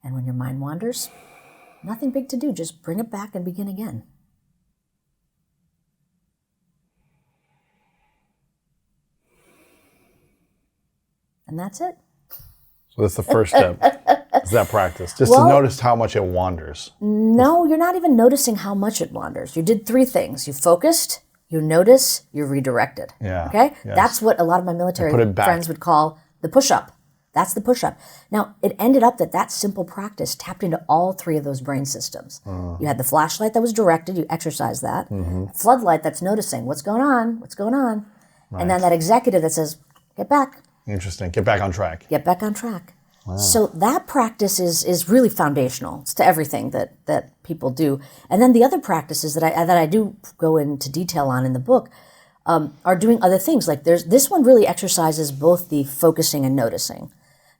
And when your mind wanders, nothing big to do, just bring it back and begin again. And that's it. So that's the first step, is that practice. Just to notice how much it wanders. No, you're not even noticing how much it wanders. You did 3 things. You focused, you notice, you redirected. Yeah. Okay? Yes. That's what a lot of my military friends would call the push-up. That's the push-up. Now, it ended up that simple practice tapped into all 3 of those brain systems. You had the flashlight that was directed, you exercised that. Floodlight that's noticing what's going on. Right. And then that executive that says, get back. Interesting. Get back on track. Get back on track. Wow. So that practice is really foundational. It's to everything that people do. And then the other practices that I do go into detail on in the book are doing other things. Like this one really exercises both the focusing and noticing.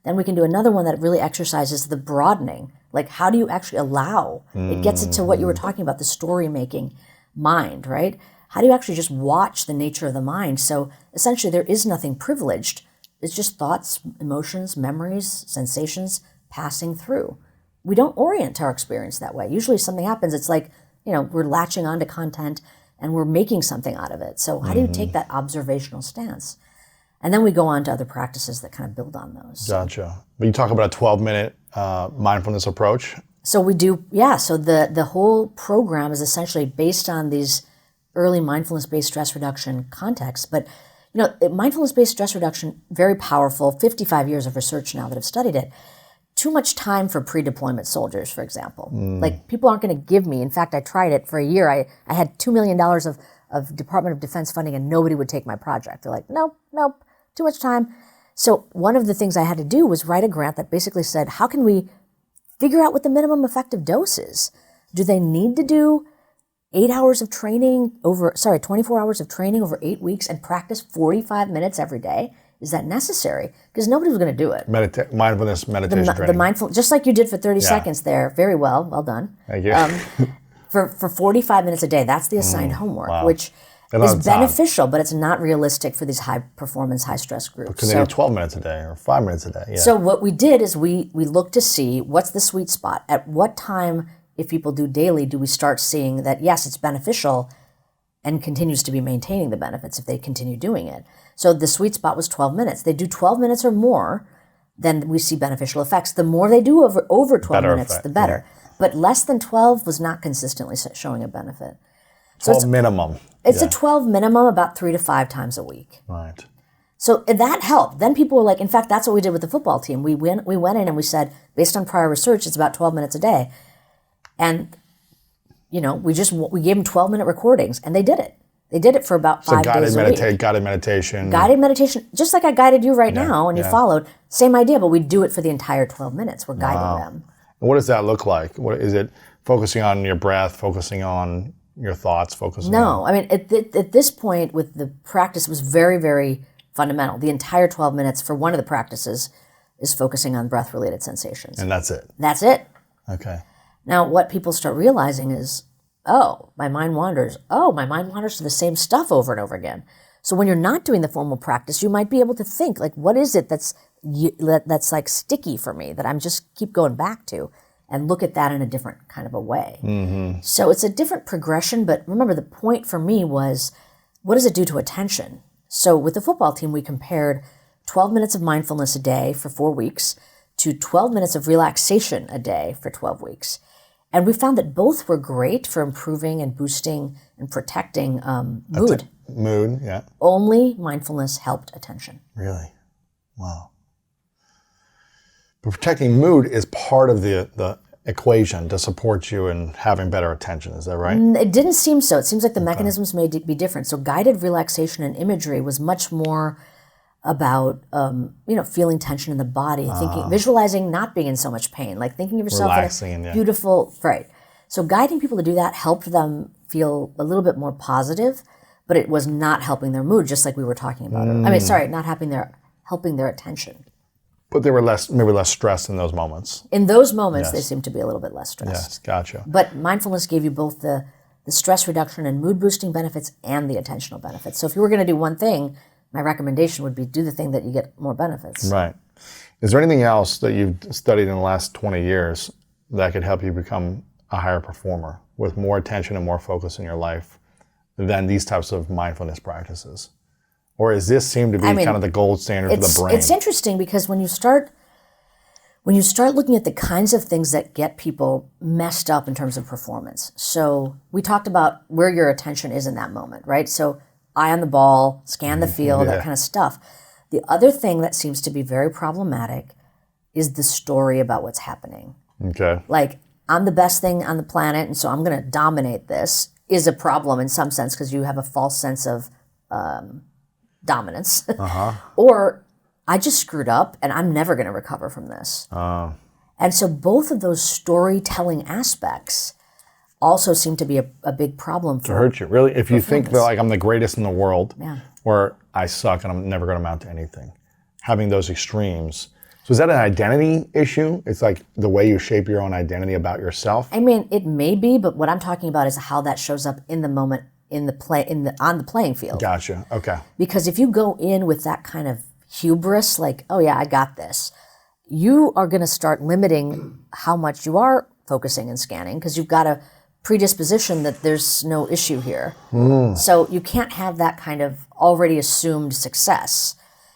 Then we can do another one that really exercises the broadening. Like how do you actually allow? It gets into what you were talking about, the story-making mind, right? How do you actually just watch the nature of the mind? So essentially there is nothing privileged. It's just thoughts, emotions, memories, sensations passing through. We don't orient our experience that way. Usually something happens, it's like, we're latching onto content and we're making something out of it. So how do you take that observational stance? And then we go on to other practices that kind of build on those. Gotcha. But you talk about a 12-minute mindfulness approach. So we do, yeah. So the whole program is essentially based on these early mindfulness-based stress reduction contexts. But mindfulness-based stress reduction, very powerful, 55 years of research now that have studied it. Too much time for pre-deployment soldiers, for example. Like, people aren't going to give me, in fact, I tried it for a year. I had $2 million of Department of Defense funding and nobody would take my project. They're like, nope, too much time. So one of the things I had to do was write a grant that basically said, how can we figure out what the minimum effective dose is? Do they need to do 24 hours of training over 8 weeks and practice 45 minutes every day? Is that necessary? Because nobody was going to do it. Mindfulness meditation training. The mindful, just like you did for 30 seconds there. Very well. Well done. Thank you. For 45 minutes a day, that's the assigned homework, which is beneficial, but it's not realistic for these high-performance, high-stress groups. Because they do 12 minutes a day or 5 minutes a day. Yeah. So what we did is we looked to see what's the sweet spot. At what time, if people do daily, do we start seeing that, yes, it's beneficial and continues to be maintaining the benefits if they continue doing it. So the sweet spot was 12 minutes. They do 12 minutes or more, then we see beneficial effects. The more they do over 12 minutes, the better. Yeah. But less than 12 was not consistently showing a benefit. 12 minimum. It's a 12 minimum, about 3 to 5 times a week. Right. So that helped. Then people were like, in fact, that's what we did with the football team. We went in and we said, based on prior research, it's about 12 minutes a day. And, we gave them 12-minute recordings and they did it. They did it for about 5 days a week. Guided meditation. Guided meditation, just like I guided you right now and you followed. Same idea, but we do it for the entire 12 minutes. We're guiding them. And what does that look like? What is it? Focusing on your breath, focusing on your thoughts, focusing on... I mean, at this point with the practice, it was very, very fundamental. The entire 12 minutes for one of the practices is focusing on breath-related sensations. And that's it? That's it. Okay. Now, what people start realizing is, my mind wanders. My mind wanders to the same stuff over and over again. So when you're not doing the formal practice, you might be able to think, like, what is it that's like sticky for me that I'm just keep going back to, and look at that in a different kind of a way. Mm-hmm. So it's a different progression, but remember the point for me was, what does it do to attention? So with the football team, we compared 12 minutes of mindfulness a day for 4 weeks to 12 minutes of relaxation a day for 12 weeks. And we found that both were great for improving and boosting and protecting mood. Mood, yeah. Only mindfulness helped attention. Really? Wow. But protecting mood is part of the equation to support you in having better attention. Is that right? It didn't seem so. It seems like the mechanisms may be different. So guided relaxation and imagery was much more about, feeling tension in the body, visualizing not being in so much pain, like thinking of yourself in a beautiful, right. So guiding people to do that helped them feel a little bit more positive, but it was not helping their mood, just like we were talking about. Not helping their attention. But they were maybe less stressed in those moments. In those moments, they seemed to be a little bit less stressed. Yes, gotcha. But mindfulness gave you both the stress reduction and mood boosting benefits and the attentional benefits. So if you were going to do one thing, my recommendation would be do the thing that you get more benefits. Right. Is there anything else that you've studied in the last 20 years that could help you become a higher performer with more attention and more focus in your life than these types of mindfulness practices? Or does this seem to be kind of the gold standard for the brain? It's interesting because when you start looking at the kinds of things that get people messed up in terms of performance. So we talked about where your attention is in that moment, right? So eye on the ball, scan the field, that kind of stuff. The other thing that seems to be very problematic is the story about what's happening. Okay. Like, I'm the best thing on the planet, and so I'm going to dominate this, is a problem in some sense because you have a false sense of dominance. Or I just screwed up and I'm never going to recover from this. And so both of those storytelling aspects also seem to be a big problem for to hurt you. Really, if you think that like I'm the greatest in the world, or I suck and I'm never going to amount to anything, having those extremes. So is that an identity issue? It's like the way you shape your own identity about yourself? I mean, it may be, but what I'm talking about is how that shows up in the moment, on the playing field. Gotcha. Okay. Because if you go in with that kind of hubris, like, oh yeah, I got this, you are going to start limiting how much you are focusing and scanning because you've got a predisposition that there's no issue here. So you can't have that kind of already assumed success.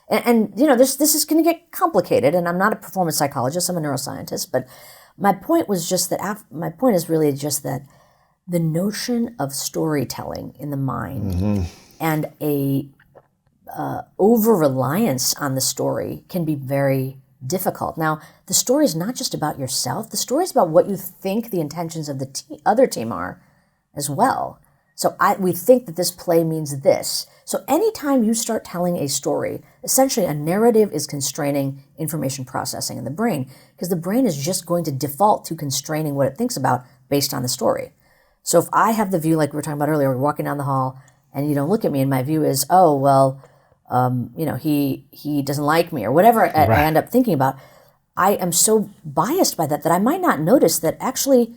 And you know, this is going to get complicated, and I'm not a performance psychologist, I'm a neuroscientist, but my point was just that, my point is really just that the notion of storytelling in the mind and a over-reliance on the story can be very difficult. Now, the story is not just about yourself, the story is about what you think the intentions of the other team are as well. So we think that this play means this. So anytime you start telling a story, essentially a narrative is constraining information processing in the brain because the brain is just going to default to constraining what it thinks about based on the story. So if I have the view, like we were talking about earlier, we're walking down the hall and you don't look at me and my view is, oh, well, you know, he doesn't like me or whatever I end up thinking about, I am so biased by that I might not notice that actually,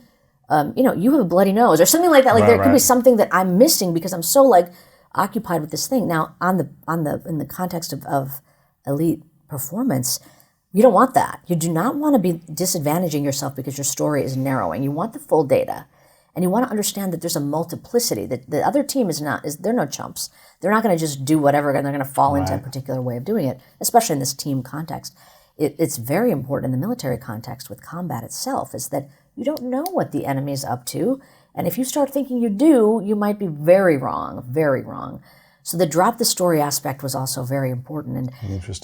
you know, you have a bloody nose or something like that. Like there could be something that I'm missing because I'm so like occupied with this thing. Now, in the context of elite performance, you don't want that. You do not want to be disadvantaging yourself because your story is narrowing. You want the full data. And you want to understand that there's a multiplicity, that the other team they're no chumps. They're not going to just do whatever and they're going to fall into a particular way of doing it, especially in this team context. It's very important in the military context with combat itself is that you don't know what the enemy is up to. And if you start thinking you do, you might be very wrong, very wrong. So the drop the story aspect was also very important.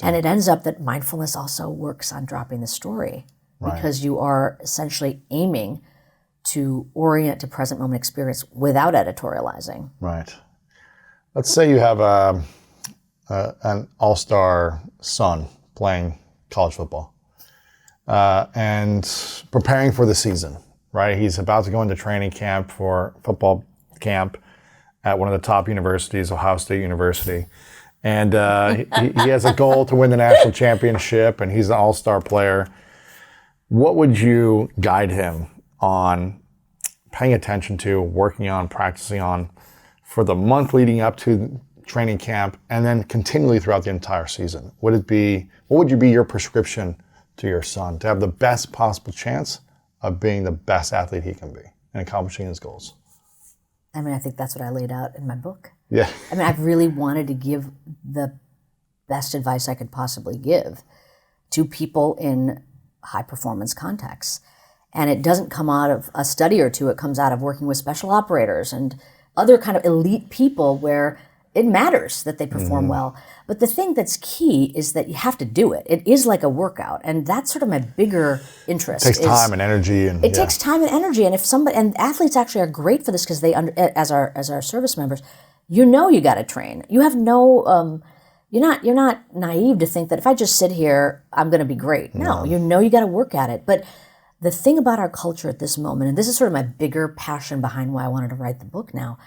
And it ends up that mindfulness also works on dropping the story because you are essentially aiming to orient to present moment experience without editorializing. Right. Let's say you have an all-star son playing college football and preparing for the season, right? He's about to go into training camp for football camp at one of the top universities, Ohio State University. And he has a goal to win the national championship, and he's an all-star player. What would you guide him on paying attention to, working on, practicing on for the month leading up to training camp and then continually throughout the entire season? What would you be your prescription to your son to have the best possible chance of being the best athlete he can be and accomplishing his goals? I mean, I think that's what I laid out in my book. Yeah. I mean, I've really wanted to give the best advice I could possibly give to people in high performance contexts. And it doesn't come out of a study or two, it comes out of working with special operators and other kind of elite people where it matters that they perform well. But the thing that's key is that you have to do it. It is like a workout. And that's sort of my bigger interest. It takes time and energy. It takes time and energy. And athletes actually are great for this because as our service members, you know you got to train. You have no, you're not naive to think that if I just sit here, I'm going to be great. No, you know you got to work at it. But the thing about our culture at this moment, and this is sort of my bigger passion behind why I wanted to write the book now,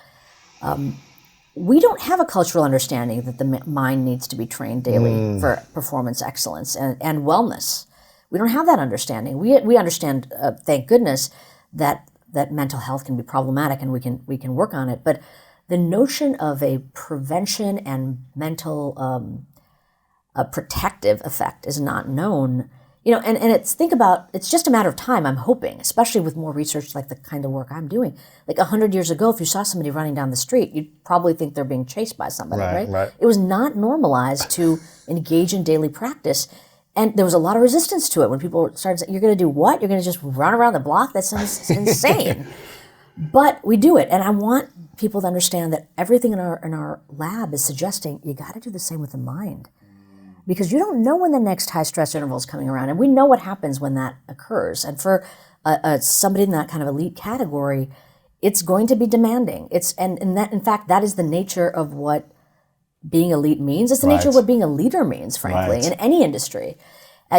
we don't have a cultural understanding that the mind needs to be trained daily for performance excellence and wellness. We don't have that understanding. We understand, thank goodness, that mental health can be problematic and we can work on it. But the notion of a prevention and mental protective effect is not known. And it's just a matter of time, I'm hoping, especially with more research like the kind of work I'm doing. Like 100 years ago, if you saw somebody running down the street, you'd probably think they're being chased by somebody, right? It was not normalized to engage in daily practice. And there was a lot of resistance to it when people started saying, you're going to do what? You're going to just run around the block? That sounds insane. But we do it. And I want people to understand that everything in our lab is suggesting you got to do the same with the mind. Because you don't know when the next high stress interval is coming around. And we know what happens when that occurs. And for somebody in that kind of elite category, it's going to be demanding. In fact, that is the nature of what being elite means. It's the nature of what being a leader means, frankly, in any industry.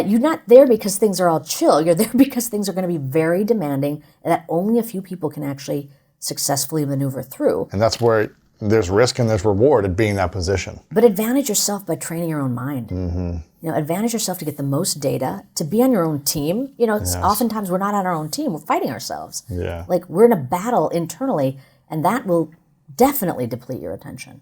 You're not there because things are all chill. You're there because things are going to be very demanding and that only a few people can actually successfully maneuver through. And that's where there's risk and there's reward at being in that position. But advantage yourself by training your own mind. Advantage yourself to get the most data, to be on your own team. Oftentimes we're not on our own team. We're fighting ourselves. Yeah. Like we're in a battle internally, and that will definitely deplete your attention.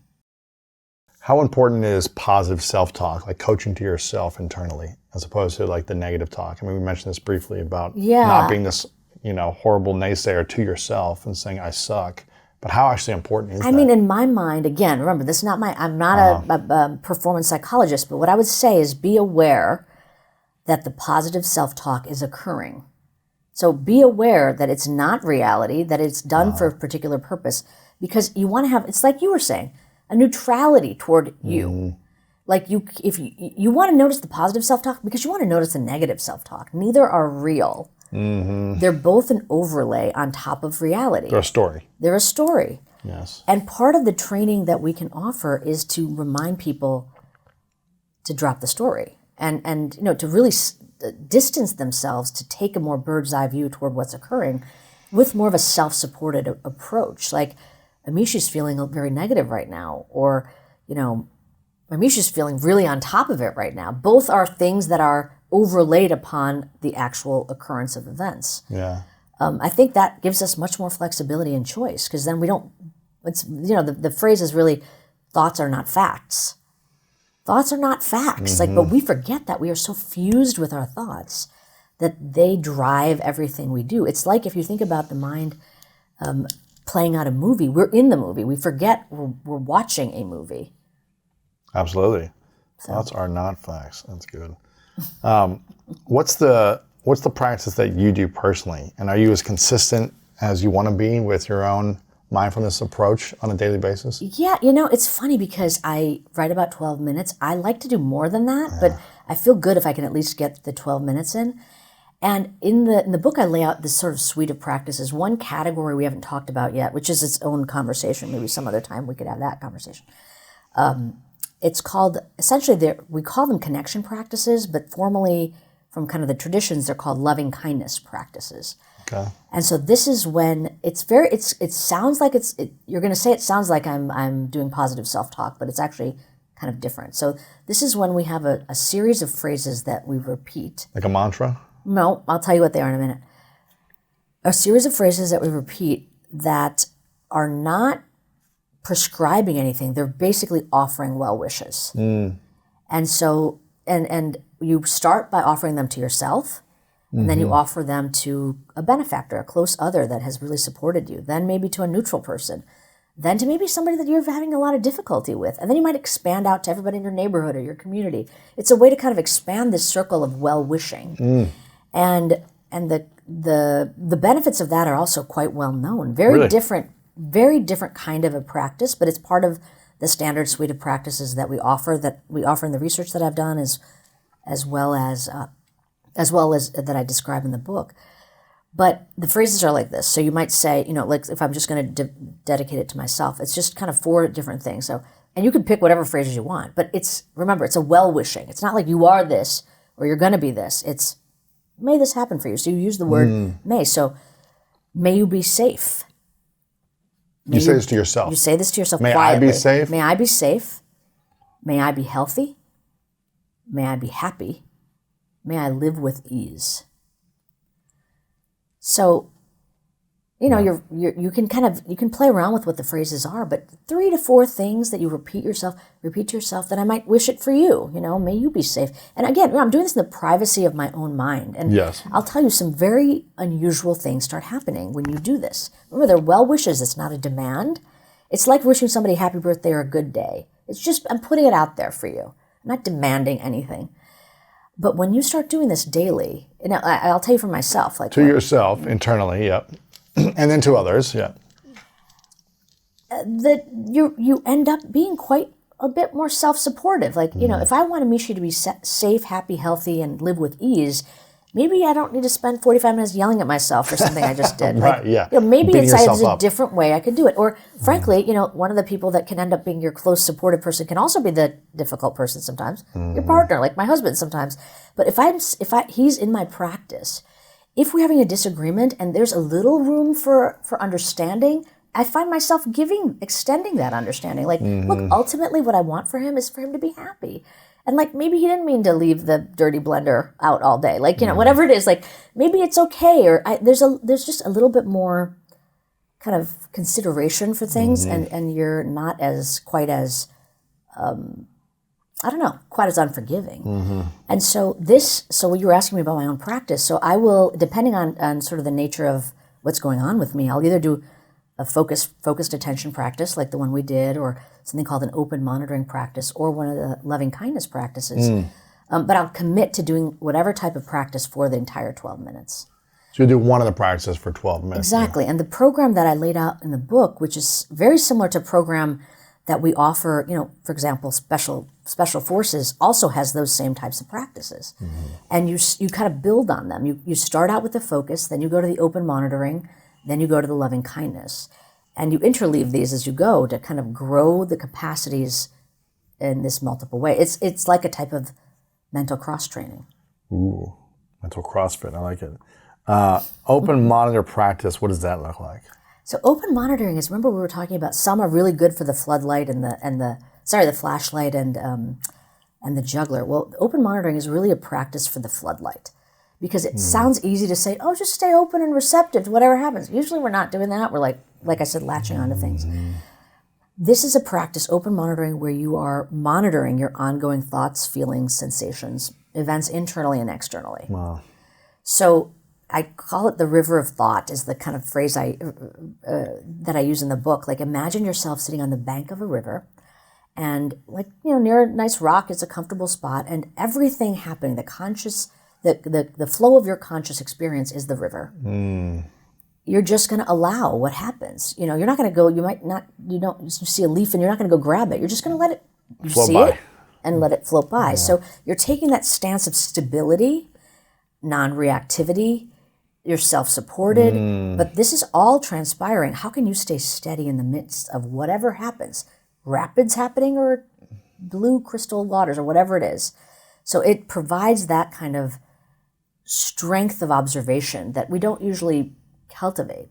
How important is positive self-talk, like coaching to yourself internally, as opposed to like the negative talk? I mean, we mentioned this briefly about not being this, horrible naysayer to yourself and saying, I suck. But how actually important is that? I mean, in my mind, again, remember, this is not I'm not a performance psychologist, but what I would say is be aware that the positive self-talk is occurring. So be aware that it's not reality, that it's done for a particular purpose, because you want to have, it's like you were saying, a neutrality toward you. Like if you want to notice the positive self-talk because you want to notice the negative self-talk. Neither are real. They're both an overlay on top of reality. They're a story. They're a story. Yes. And part of the training that we can offer is to remind people to drop the story and to really distance themselves, to take a more bird's eye view toward what's occurring with more of a self-supported approach. Like, Amishi's feeling very negative right now, or, Amishi's feeling really on top of it right now. Both are things that are overlaid upon the actual occurrence of events. Yeah. I think that gives us much more flexibility and choice, because then we don't, the phrase is really, thoughts are not facts. Thoughts are not facts. But we forget that we are so fused with our thoughts that they drive everything we do. It's like if you think about the mind playing out a movie, we're in the movie. We forget we're watching a movie. Absolutely. Thoughts are not facts. That's good. What's the practice that you do personally? And are you as consistent as you want to be with your own mindfulness approach on a daily basis? Yeah, it's funny because I write about 12 minutes. I like to do more than that, but I feel good if I can at least get the 12 minutes in. And in the book, I lay out this sort of suite of practices. One category we haven't talked about yet, which is its own conversation. Maybe some other time we could have that conversation. It's called, essentially, we call them connection practices, but formally, from kind of the traditions, they're called loving kindness practices. Okay. And so this is when it sounds like you're going to say it sounds like I'm doing positive self-talk, but it's actually kind of different. So this is when we have a series of phrases that we repeat. Like a mantra? No, I'll tell you what they are in a minute. A series of phrases that we repeat that are not prescribing anything. They're basically offering well wishes. And so, and you start by offering them to yourself, and then you offer them to a benefactor, a close other that has really supported you, then maybe to a neutral person, then to maybe somebody that you're having a lot of difficulty with, and then you might expand out to everybody in your neighborhood or your community. It's a way to kind of expand this circle of well-wishing. And the benefits of that are also quite well known. Very different kind of a practice, but it's part of the standard suite of practices that we offer in the research that I've done, as well as that I describe in the book. But the phrases are like this. So you might say, like if I'm just going to dedicate it to myself, it's just kind of 4 different things. So, and you can pick whatever phrases you want, but remember, it's a well-wishing. It's not like you are this or you're going to be this. It's, may this happen for you. So you use the word may. So, may you be safe. You say this to yourself. You say this to yourself May quietly. I be safe? May I be safe. May I be healthy. May I be happy. May I live with ease. So You know, you can play around with what the phrases are, but 3 to 4 things that you repeat to yourself that I might wish it for you. You know, may you be safe. And again, I'm doing this in the privacy of my own mind. And Yes. I'll tell you, some very unusual things start happening when you do this. Remember, they're well wishes. It's not a demand. It's like wishing somebody happy birthday or a good day. It's just, I'm putting it out there for you. I'm not demanding anything. But when you start doing this daily, and I'll tell you for myself, like To yourself, internally, yep. And then to others, yeah. that you end up being quite a bit more self-supportive. Like, you know, if I want Amishi to be safe, happy, healthy, and live with ease, maybe I don't need to spend 45 minutes yelling at myself for something I just did. Right, yeah. You know, maybe Beating there's yourself a up. different way I could do it. Or frankly, you know, one of the people that can end up being your close, supportive person can also be the difficult person sometimes. Your partner, like my husband sometimes. But if he's in my practice, if we're having a disagreement and there's a little room for understanding, I find myself extending that understanding. Like, look, ultimately what I want for him is for him to be happy. And like, maybe he didn't mean to leave the dirty blender out all day. Like, you know, whatever it is, like maybe it's okay. Or there's just a little bit more kind of consideration for things, and you're not quite as unforgiving. And so you were asking me about my own practice. So I will, depending on sort of the nature of what's going on with me, I'll either do a focused attention practice like the one we did, or something called an open monitoring practice, or one of the loving kindness practices. But I'll commit to doing whatever type of practice for the entire 12 minutes. So you do one of the practices for 12 minutes. Exactly. And the program that I laid out in the book, which is very similar to a program that we offer, you know, for example, special forces also has those same types of practices. And you kind of build on them. You start out with the focus, then you go to the open monitoring, then you go to the loving kindness. And you interleave these as you go to kind of grow the capacities in this multiple way. It's like a type of mental cross training. Ooh, mental CrossFit, I like it. Open monitor practice, what does that look like? So open monitoring is, remember we were talking about some are really good for the floodlight and the flashlight and the juggler. Well, open monitoring is really a practice for the floodlight, because it sounds easy to say, oh, just stay open and receptive to whatever happens. Usually we're not doing that. We're like I said, latching onto things. This is a practice, open monitoring, where you are monitoring your ongoing thoughts, feelings, sensations, events internally and externally. Wow. So I call it the river of thought, is the kind of phrase that I use in the book. Like, imagine yourself sitting on the bank of a river, and like, you know, near a nice rock is a comfortable spot, and everything happening, the flow of your conscious experience is the river. You're just going to allow what happens. You know, you're not going to go, you see a leaf and you're not going to go grab it. You're just going to let it, Float by. it and let it float by. So you're taking that stance of stability, non-reactivity, you're self-supported, but this is all transpiring. How can you stay steady in the midst of whatever happens? Rapids happening or blue crystal waters or whatever it is. So it provides that kind of strength of observation that we don't usually cultivate.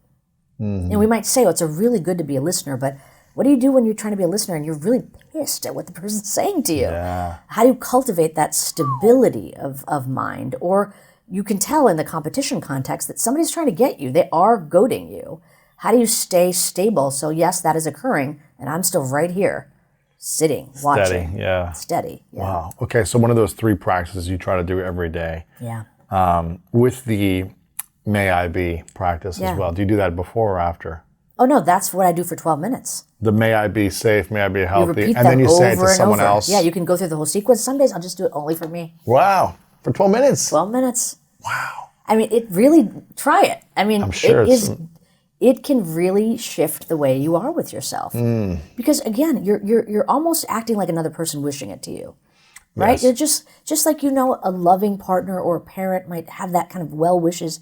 And we might say, oh, it's a really good to be a listener, but what do you do when you're trying to be a listener and you're really pissed at what the person's saying to you? Yeah. How do you cultivate that stability of mind? Or you can tell in the competition context that somebody's trying to get you. They are goading you. How do you stay stable? So yes, that is occurring, and I'm still right here, sitting, watching. Steady, yeah. Steady, yeah. Wow. Okay, so one of those 3 practices you try to do every day. Yeah. With the may I be practice as well. Do you do that before or after? Oh no, that's what I do for 12 minutes. The may I be safe, may I be You healthy, repeat and then you them say it to over and someone over. else. Yeah, you can go through the whole sequence. Some days I'll just do it only for me. Wow, for 12 minutes. 12 minutes. Wow. I mean, it really, try it. I mean, I'm sure it can really shift the way you are with yourself. Because again, you're almost acting like another person wishing it to you. Right? Yes. You're just like, you know, a loving partner or a parent might have that kind of well wishes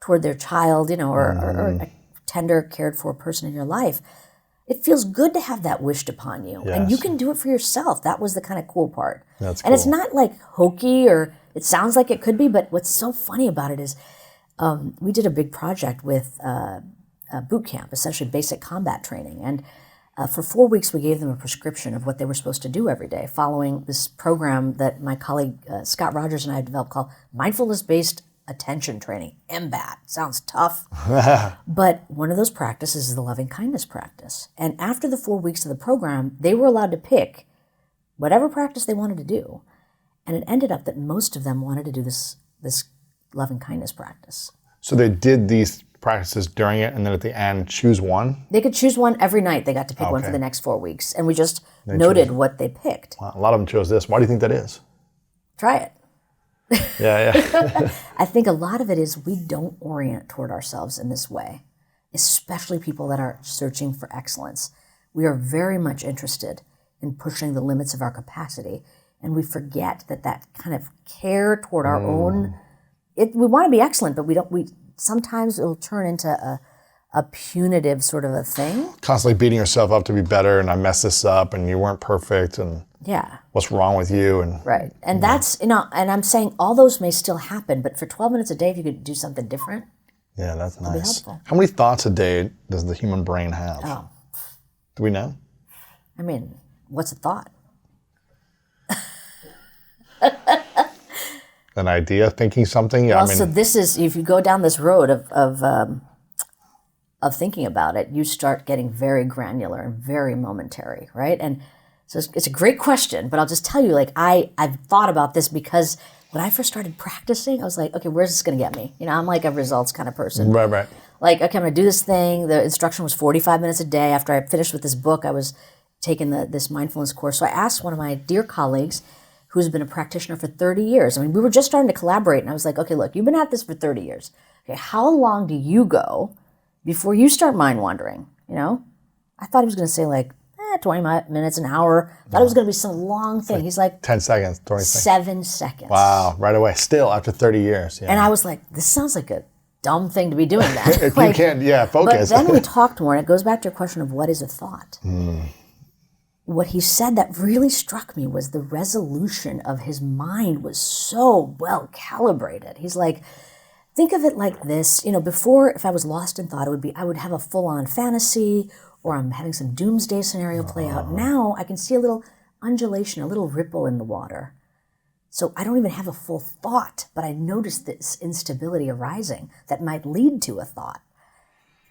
toward their child, you know, or a tender, cared for person in your life. It feels good to have that wished upon you. Yes. And you can do it for yourself. That was the kind of cool part. That's And it's cool. not like hokey, or it sounds like it could be, but what's so funny about it is we did a big project with boot camp, essentially basic combat training. And for 4 weeks, we gave them a prescription of what they were supposed to do every day, following this program that my colleague Scott Rogers and I developed called Mindfulness-Based attention training, MBAT. Sounds tough. But one of those practices is the loving kindness practice. And after the 4 weeks of the program, they were allowed to pick whatever practice they wanted to do. And it ended up that most of them wanted to do this loving kindness practice. So they did these practices during it, and then at the end, choose one? They could choose one every night. They got to pick one for the next 4 weeks. And we just noted what they picked. Wow, a lot of them chose this. Why do you think that is? Try it. Yeah. I think a lot of it is we don't orient toward ourselves in this way, especially people that are searching for excellence. We are very much interested in pushing the limits of our capacity, and we forget that kind of care toward our own. We want to be excellent, but sometimes it'll turn into a punitive sort of a thing. Constantly beating yourself up to be better, and I messed this up, and you weren't perfect, and what's wrong with you? And right, and that's and I'm saying all those may still happen, but for 12 minutes a day, if you could do something different, yeah, that's nice. Be helpful. How many thoughts a day does the human brain have? Oh, do we know? I mean, what's a thought? An idea, thinking something. Yeah, well, so this is if you go down this road of thinking about it, you start getting very granular and very momentary, right? And so it's a great question, but I'll just tell you, like I've thought about this because when I first started practicing, I was like, okay, where's this going to get me? I'm like a results kind of person. Right. Like, okay, I'm going to do this thing. The instruction was 45 minutes a day. After I finished with this book, I was taking this mindfulness course. So I asked one of my dear colleagues, who's been a practitioner for 30 years. I mean, we were just starting to collaborate, and I was like, okay, look, you've been at this for 30 years. Okay, how long do you go before you start mind wandering? I thought he was going to say like 20 minutes, an hour. I thought it was going to be some long thing. He's like 10 seconds, 20 seconds. 7 seconds. Wow, right away. Still, after 30 years. Yeah. And I was like, this sounds like a dumb thing to be doing that. If you can't, focus. But then we talked more, and it goes back to your question of what is a thought. What he said that really struck me was the resolution of his mind was so well calibrated. He's like, think of it like this. Before, if I was lost in thought, I would have a full-on fantasy, or I'm having some doomsday scenario play out. Now I can see a little undulation, a little ripple in the water. So I don't even have a full thought, but I notice this instability arising that might lead to a thought.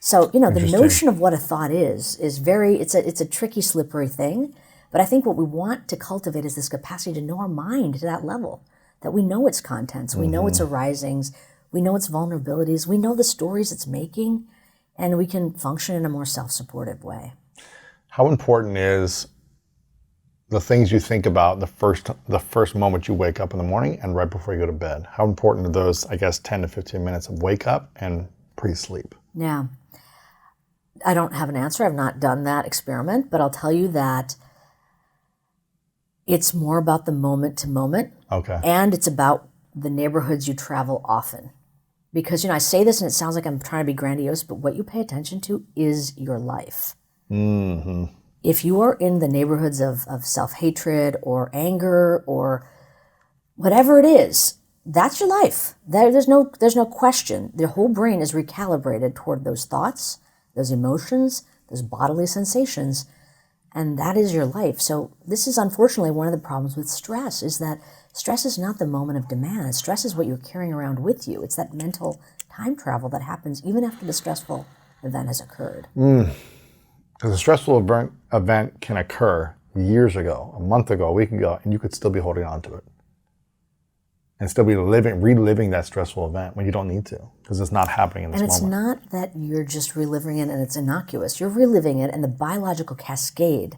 So, the notion of what a thought is it's a tricky, slippery thing. But I think what we want to cultivate is this capacity to know our mind to that level, that we know its contents, we know its arisings, we know its vulnerabilities, we know the stories it's making, and we can function in a more self-supportive way. How important is the things you think about the first moment you wake up in the morning and right before you go to bed? How important are those, 10 to 15 minutes of wake up and pre-sleep? Yeah. I don't have an answer. I've not done that experiment, but I'll tell you that it's more about the moment to moment. Okay. And it's about the neighborhoods you travel often. Because, I say this and it sounds like I'm trying to be grandiose, but what you pay attention to is your life. Mm-hmm. If you are in the neighborhoods of self-hatred or anger or whatever it is, that's your life. There's no question. The whole brain is recalibrated toward those thoughts, those emotions, those bodily sensations, and that is your life. So this is unfortunately one of the problems with stress, is that stress is not the moment of demand. Stress is what you're carrying around with you. It's that mental time travel that happens even after the stressful event has occurred. Because a stressful event can occur years ago, a month ago, a week ago, and you could still be holding on to it. And still be reliving that stressful event when you don't need to, because it's not happening in this moment. And it's not that you're just reliving it and it's innocuous. You're reliving it, and the biological cascade,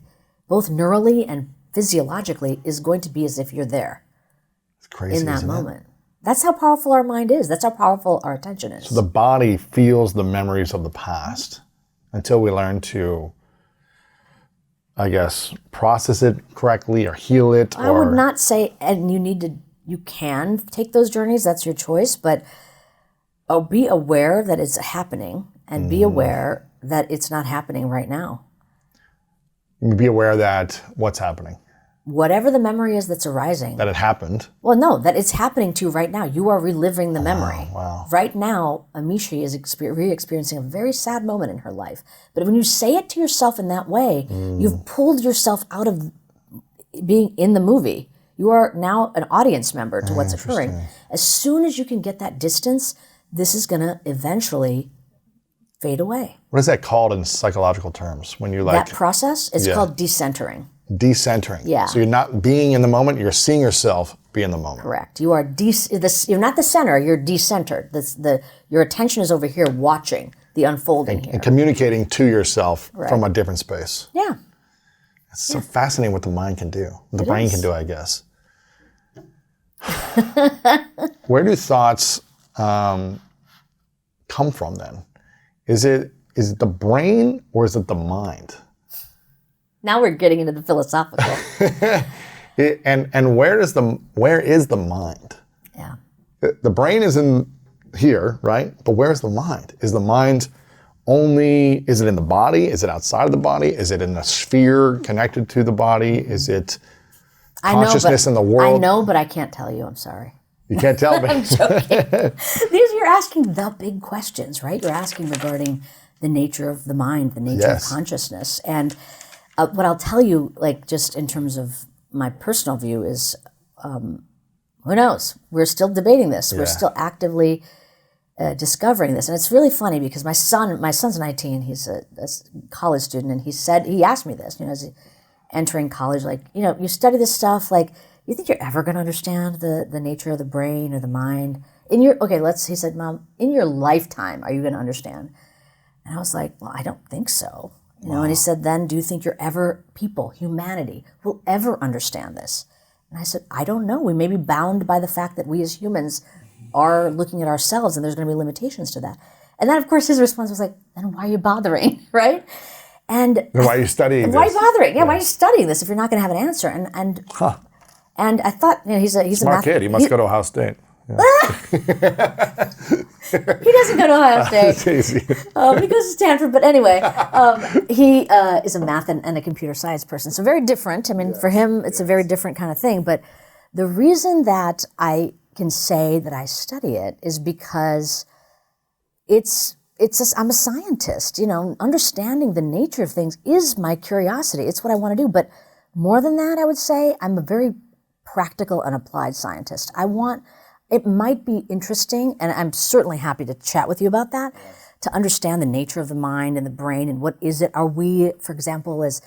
both neurally and physiologically, is going to be as if you're there. It's crazy, in that isn't moment. It? That's how powerful our mind is. That's how powerful our attention is. So the body feels the memories of the past until we learn to, process it correctly or heal it. I would not say, and you can take those journeys, that's your choice, but be aware that it's happening and be aware that it's not happening right now. Be aware that what's happening? Whatever the memory is that's arising. That it happened. Well, no, that it's happening to you right now. You are reliving the memory. Wow. Right now, Amishi is re-experiencing a very sad moment in her life. But when you say it to yourself in that way, you've pulled yourself out of being in the movie. You are now an audience member to what's occurring. As soon as you can get that distance, this is going to eventually fade away. What is that called in psychological terms? When you That process is Yeah. called decentering. decentering. Yeah. So you're not being in the moment, you're seeing yourself be in the moment. Correct. You are you're not the center, you're decentered. Your attention is over here watching the unfolding here. And communicating to yourself from a different space. Yeah. It's so fascinating what the mind can do, what the brain can do, I guess. Where do thoughts come from then? Is it the brain or is it the mind? Now we're getting into the philosophical. And where is the mind? Yeah. The brain is in here, right? But where's the mind? Is the mind is it in the body? Is it outside of the body? Is it in a sphere connected to the body? Is it consciousness in the world? I know, but I can't tell you. I'm sorry. You can't tell me. I'm joking. You're asking the big questions, right? You're asking regarding the nature of the mind, the nature of consciousness. And what I'll tell you, like just in terms of my personal view is, who knows? We're still debating this. We're still actively discovering this. And it's really funny because my son's 19, he's a college student, and he asked me this, as he entering college, like, you study this stuff, like, you think you're ever going to understand the nature of the brain or the mind? He said, Mom, in your lifetime, are you going to understand? And I was like, well, I don't think so. And he said, then do you think humanity will ever understand this? And I said, I don't know. We may be bound by the fact that we as humans are looking at ourselves and there's going to be limitations to that. And then, of course, his response was like, then why are you bothering, right? And why are you studying this? Why are you bothering? Yeah, why are you studying this if you're not going to have an answer? And I thought, he's a smart kid. He must go to Ohio State. Yeah. He doesn't go to Ohio State. He goes to Stanford. But anyway, he is a math and a computer science person. So very different. I mean, for him, it's a very different kind of thing. But the reason that I can say that I study it is because I'm a scientist. Understanding the nature of things is my curiosity. It's what I want to do. But more than that, I would say I'm a very practical and applied scientist. It might be interesting, and I'm certainly happy to chat with you about that, to understand the nature of the mind and the brain and what is it. Are we, for example, as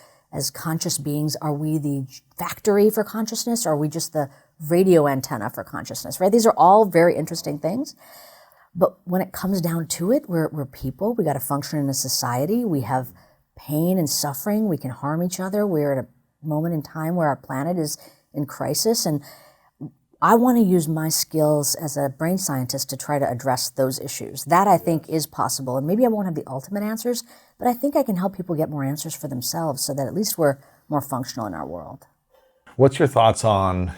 conscious beings, are we the factory for consciousness, or are we just the radio antenna for consciousness, right? These are all very interesting things. But when it comes down to it, we're people. We got to function in a society. We have pain and suffering. We can harm each other. We're at a moment in time where our planet is in crisis, and I want to use my skills as a brain scientist to try to address those issues. That I think is possible. And maybe I won't have the ultimate answers, but I think I can help people get more answers for themselves so that at least we're more functional in our world. What's your thoughts on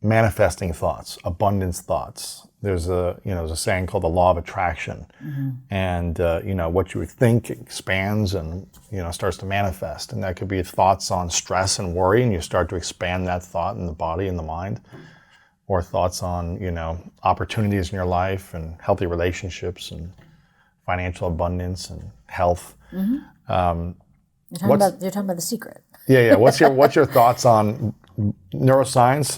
manifesting thoughts, abundance thoughts? There's a saying called the law of attraction. Mm-hmm. And what you think expands and starts to manifest. And that could be thoughts on stress and worry, and you start to expand that thought in the body and the mind. Or thoughts on opportunities in your life and healthy relationships and financial abundance and health. Mm-hmm. You're talking about the secret. Yeah. What's your thoughts on neuroscience,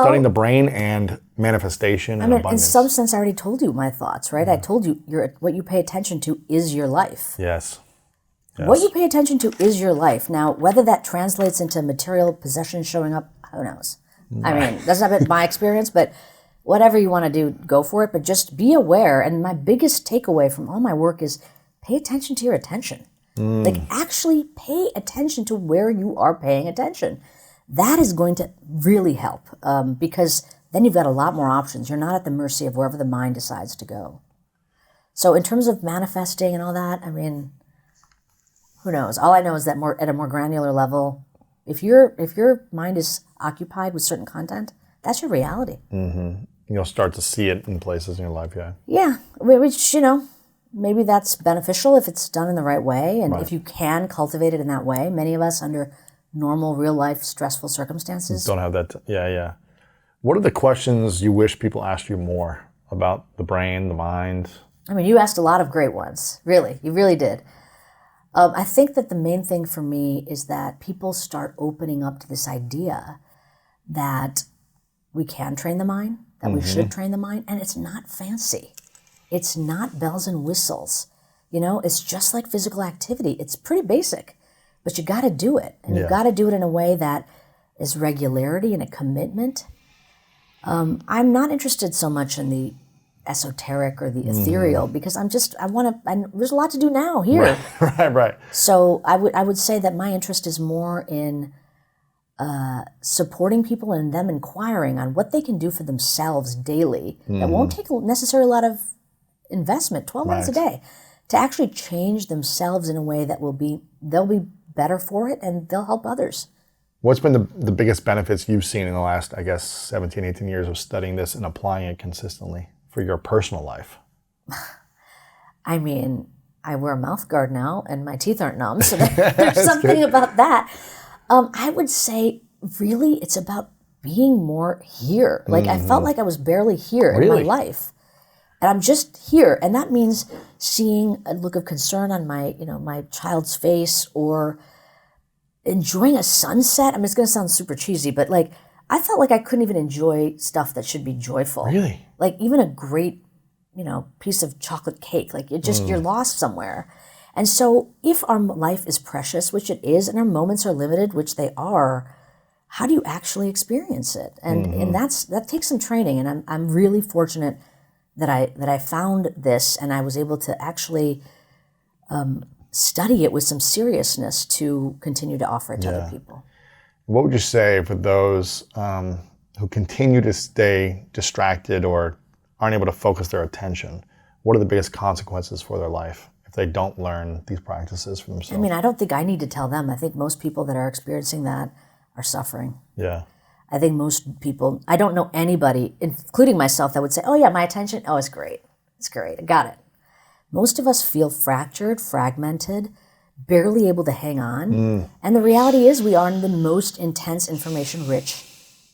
studying the brain and manifestation and abundance? In some sense, I already told you my thoughts, right? I told you what you pay attention to is your life. Yes. What you pay attention to is your life. Now, whether that translates into material possessions showing up, who knows? I mean, that's not been my experience, but whatever you want to do, go for it. But just be aware. And my biggest takeaway from all my work is pay attention to your attention. Like, actually pay attention to where you are paying attention. That is going to really help because then you've got a lot more options. You're not at the mercy of wherever the mind decides to go. So in terms of manifesting and all that, I mean, who knows? All I know is that at a more granular level, if your mind is occupied with certain content, that's your reality. Mm-hmm. You'll start to see it in places in your life, yeah. Yeah, which, maybe that's beneficial if it's done in the right way. And if you can cultivate it in that way, many of us under normal, real life, stressful circumstances don't have that. Yeah. What are the questions you wish people asked you more about the brain, the mind? I mean, you asked a lot of great ones. Really, you really did. I think that the main thing for me is that people start opening up to this idea that we can train the mind, that we should train the mind, and it's not fancy. It's not bells and whistles. It's just like physical activity. It's pretty basic, but you got to do it. And you've got to do it in a way that is regularity and a commitment. I'm not interested so much in the esoteric or the ethereal because there's a lot to do now here. Right. So I would say that my interest is more in supporting people and them inquiring on what they can do for themselves daily that won't take necessarily a lot of investment, 12 minutes a day, to actually change themselves in a way that they'll be better for it and they'll help others. What's been the biggest benefits you've seen in the last, 17, 18 years of studying this and applying it consistently for your personal life? I mean, I wear a mouth guard now and my teeth aren't numb, so there's something about that. I would say, really, it's about being more here. Like, I felt like I was barely here in my life. And I'm just here. And that means seeing a look of concern on my child's face or enjoying a sunset. I mean, it's going to sound super cheesy, but I felt like I couldn't even enjoy stuff that should be joyful. Really? Like even a great, piece of chocolate cake. Like you're lost somewhere. And so if our life is precious, which it is, and our moments are limited, which they are, how do you actually experience it? And that takes some training. And I'm really fortunate that I found this and I was able to actually study it with some seriousness to continue to offer it to other people. What would you say for those who continue to stay distracted or aren't able to focus their attention? What are the biggest consequences for their life if they don't learn these practices for themselves? I mean, I don't think I need to tell them. I think most people that are experiencing that are suffering. Yeah. I think most people, I don't know anybody, including myself, that would say, oh yeah, my attention, it's great. It's great. I got it. Most of us feel fractured, fragmented, barely able to hang on. And the reality is we are in the most intense information-rich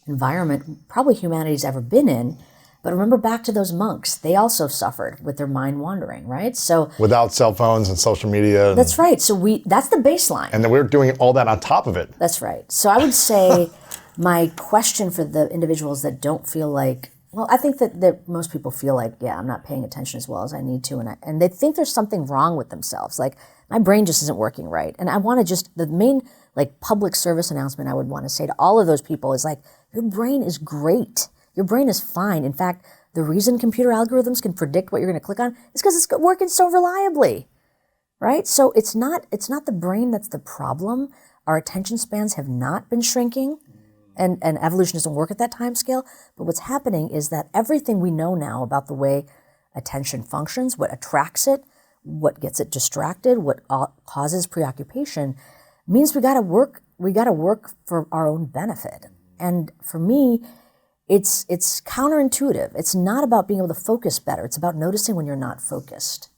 environment probably humanity's ever been in. But remember back to those monks. They also suffered with their mind wandering, right? So without cell phones and social media. That's right. So that's the baseline. And then we're doing all that on top of it. That's right. So I would say my question for the individuals that don't feel like, well, I think that most people feel like, yeah, I'm not paying attention as well as I need to. And they think there's something wrong with themselves. Like, my brain just isn't working right. And I want to the main public service announcement I would want to say to all of those people is your brain is great. Your brain is fine. In fact, the reason computer algorithms can predict what you're going to click on is because it's working so reliably, right? So it's not the brain that's the problem. Our attention spans have not been shrinking. And evolution doesn't work at that time scale. But what's happening is that everything we know now about the way attention functions, what attracts it, what gets it distracted, what causes preoccupation, means we got to work for our own benefit. And for me, it's counterintuitive. It's not about being able to focus better. It's about noticing when you're not focused.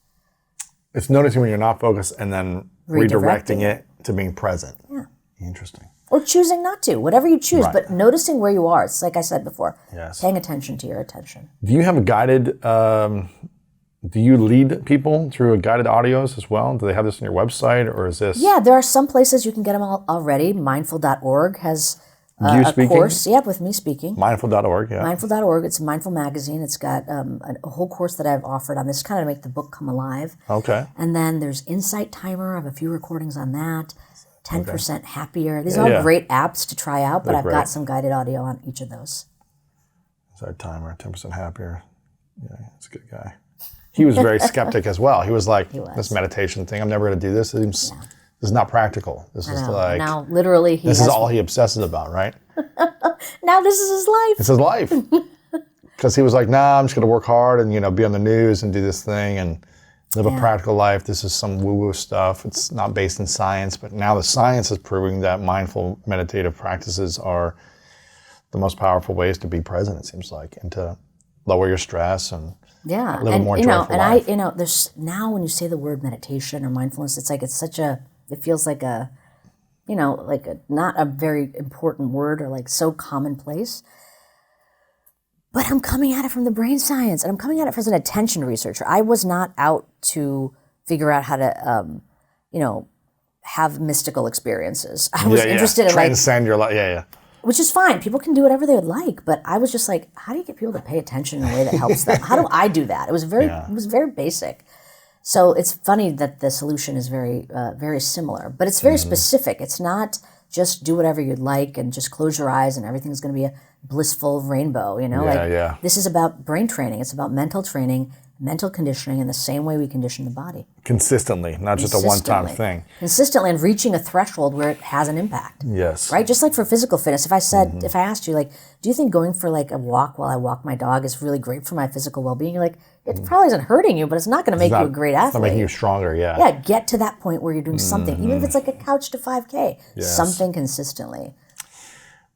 It's noticing when you're not focused and then redirecting it to being present. Yeah. Interesting. Or choosing not to, whatever you choose, but noticing where you are. It's like I said before, paying attention to your attention. Do you have a guided, do you lead people through guided audios as well? Do they have this on your website or is this? Yeah, there are some places you can get them already. Mindful.org has a course. Yeah, with me speaking. Mindful.org, yeah. Mindful.org, it's a Mindful magazine. It's got a whole course that I've offered on this, kind of make the book come alive. Okay. And then there's Insight Timer. I have a few recordings on that. 10% Happier. These are all great apps to try out, but I've got some guided audio on each of those. Insight Timer, 10% Happier. Yeah, he's a good guy. He was very skeptic as well. He was like, this meditation thing, I'm never going to do this. This is not practical. This is now literally this is all he obsesses about, right? Now this is his life. It's his life. Because he was like, nah, I'm just going to work hard and be on the news and do this thing and live a practical life. This is some woo-woo stuff. It's not based in science, but now the science is proving that mindful meditative practices are the most powerful ways to be present, it seems like, and to lower your stress and live a more joyful life. There's now when you say the word meditation or mindfulness, it feels like a not a very important word or so commonplace. But I'm coming at it from the brain science, and I'm coming at it as an attention researcher. I was not out to figure out how to, have mystical experiences. I was interested in transcend your life. Yeah. Which is fine. People can do whatever they would like, but I was just like, how do you get people to pay attention in a way that helps them? How do I do that? It was very basic. So it's funny that the solution is very, very similar, but it's very specific. It's not just do whatever you'd like and just close your eyes and everything's going to be a blissful rainbow. This is about brain training. It's about mental training, mental conditioning in the same way we condition the body. Consistently, not just a one-time thing. Consistently, and reaching a threshold where it has an impact. Yes. Right? Just like for physical fitness, if I asked you, like, do you think going for like a walk while I walk my dog is really great for my physical well-being? You're like, it probably isn't hurting you, but it's not going to make you a great athlete. It's not making you stronger, yeah. Yeah, get to that point where you're doing something, even if it's like a couch to 5K, something consistently.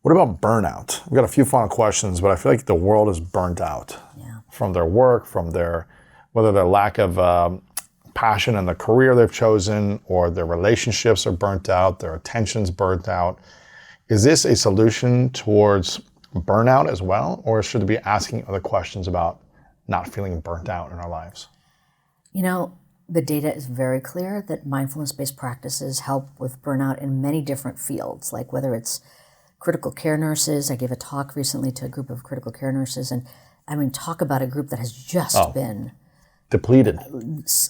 What about burnout? We've got a few final questions, but I feel like the world is burnt out from their work, from whether their lack of passion in the career they've chosen, or their relationships are burnt out, their attention's burnt out. Is this a solution towards burnout as well, or should we be asking other questions about not feeling burnt out in our lives? The data is very clear that mindfulness-based practices help with burnout in many different fields, like whether it's critical care nurses. I gave a talk recently to a group of critical care nurses, and talk about a group that has just been depleted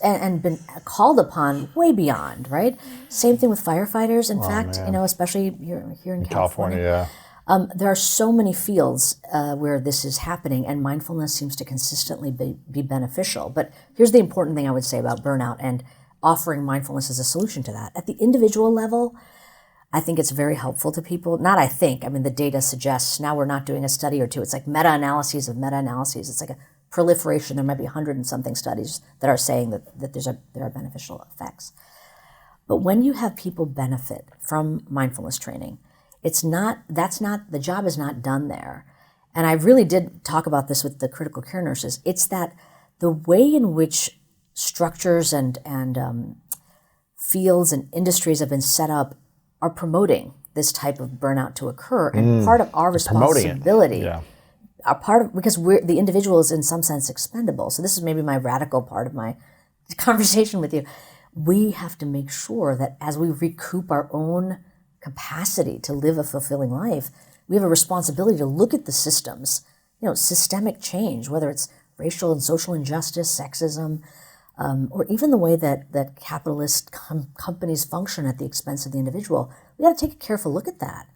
and been called upon way beyond, right? Same thing with firefighters. In fact, especially here in California. There are so many fields where this is happening, and mindfulness seems to consistently be beneficial. But here's the important thing I would say about burnout and offering mindfulness as a solution to that. At the individual level, I think it's very helpful to people. The data suggests, now we're not doing a study or two. It's like meta-analyses of meta-analyses. It's like a proliferation. There might be 100 and something studies that are saying that there are beneficial effects. But when you have people benefit from mindfulness training, the job is not done there. And I really did talk about this with the critical care nurses. It's that the way in which structures and fields and industries have been set up are promoting this type of burnout to occur, and part of our responsibility, because the individual is in some sense expendable. So this is maybe my radical part of my conversation with you. We have to make sure that as we recoup our own capacity to live a fulfilling life, we have a responsibility to look at the systems, systemic change, whether it's racial and social injustice, sexism, or even the way that capitalist companies function at the expense of the individual. We got to take a careful look at that.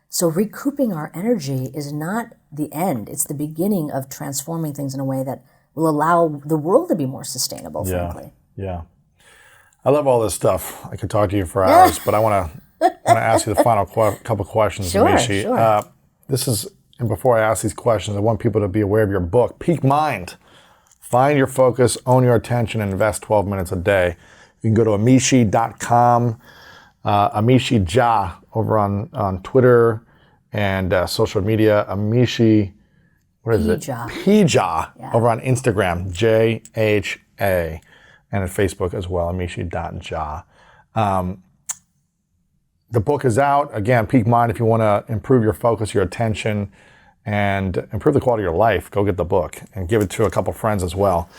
So recouping our energy is not the end. It's the beginning of transforming things in a way that will allow the world to be more sustainable, frankly. Yeah. I love all this stuff. I could talk to you for hours, but I want to ask you the final couple questions, Amishi. Sure. And before I ask these questions, I want people to be aware of your book, Peak Mind. Find your focus, own your attention, and invest 12 minutes a day. You can go to amishi.com, Amishi Jha over on Twitter and social media. Amishi, what is it? Jha over on Instagram, JHA, and at Facebook as well, amishi.jha. The book is out. Again, Peak Mind, if you want to improve your focus, your attention, and improve the quality of your life, go get the book and give it to a couple friends as well.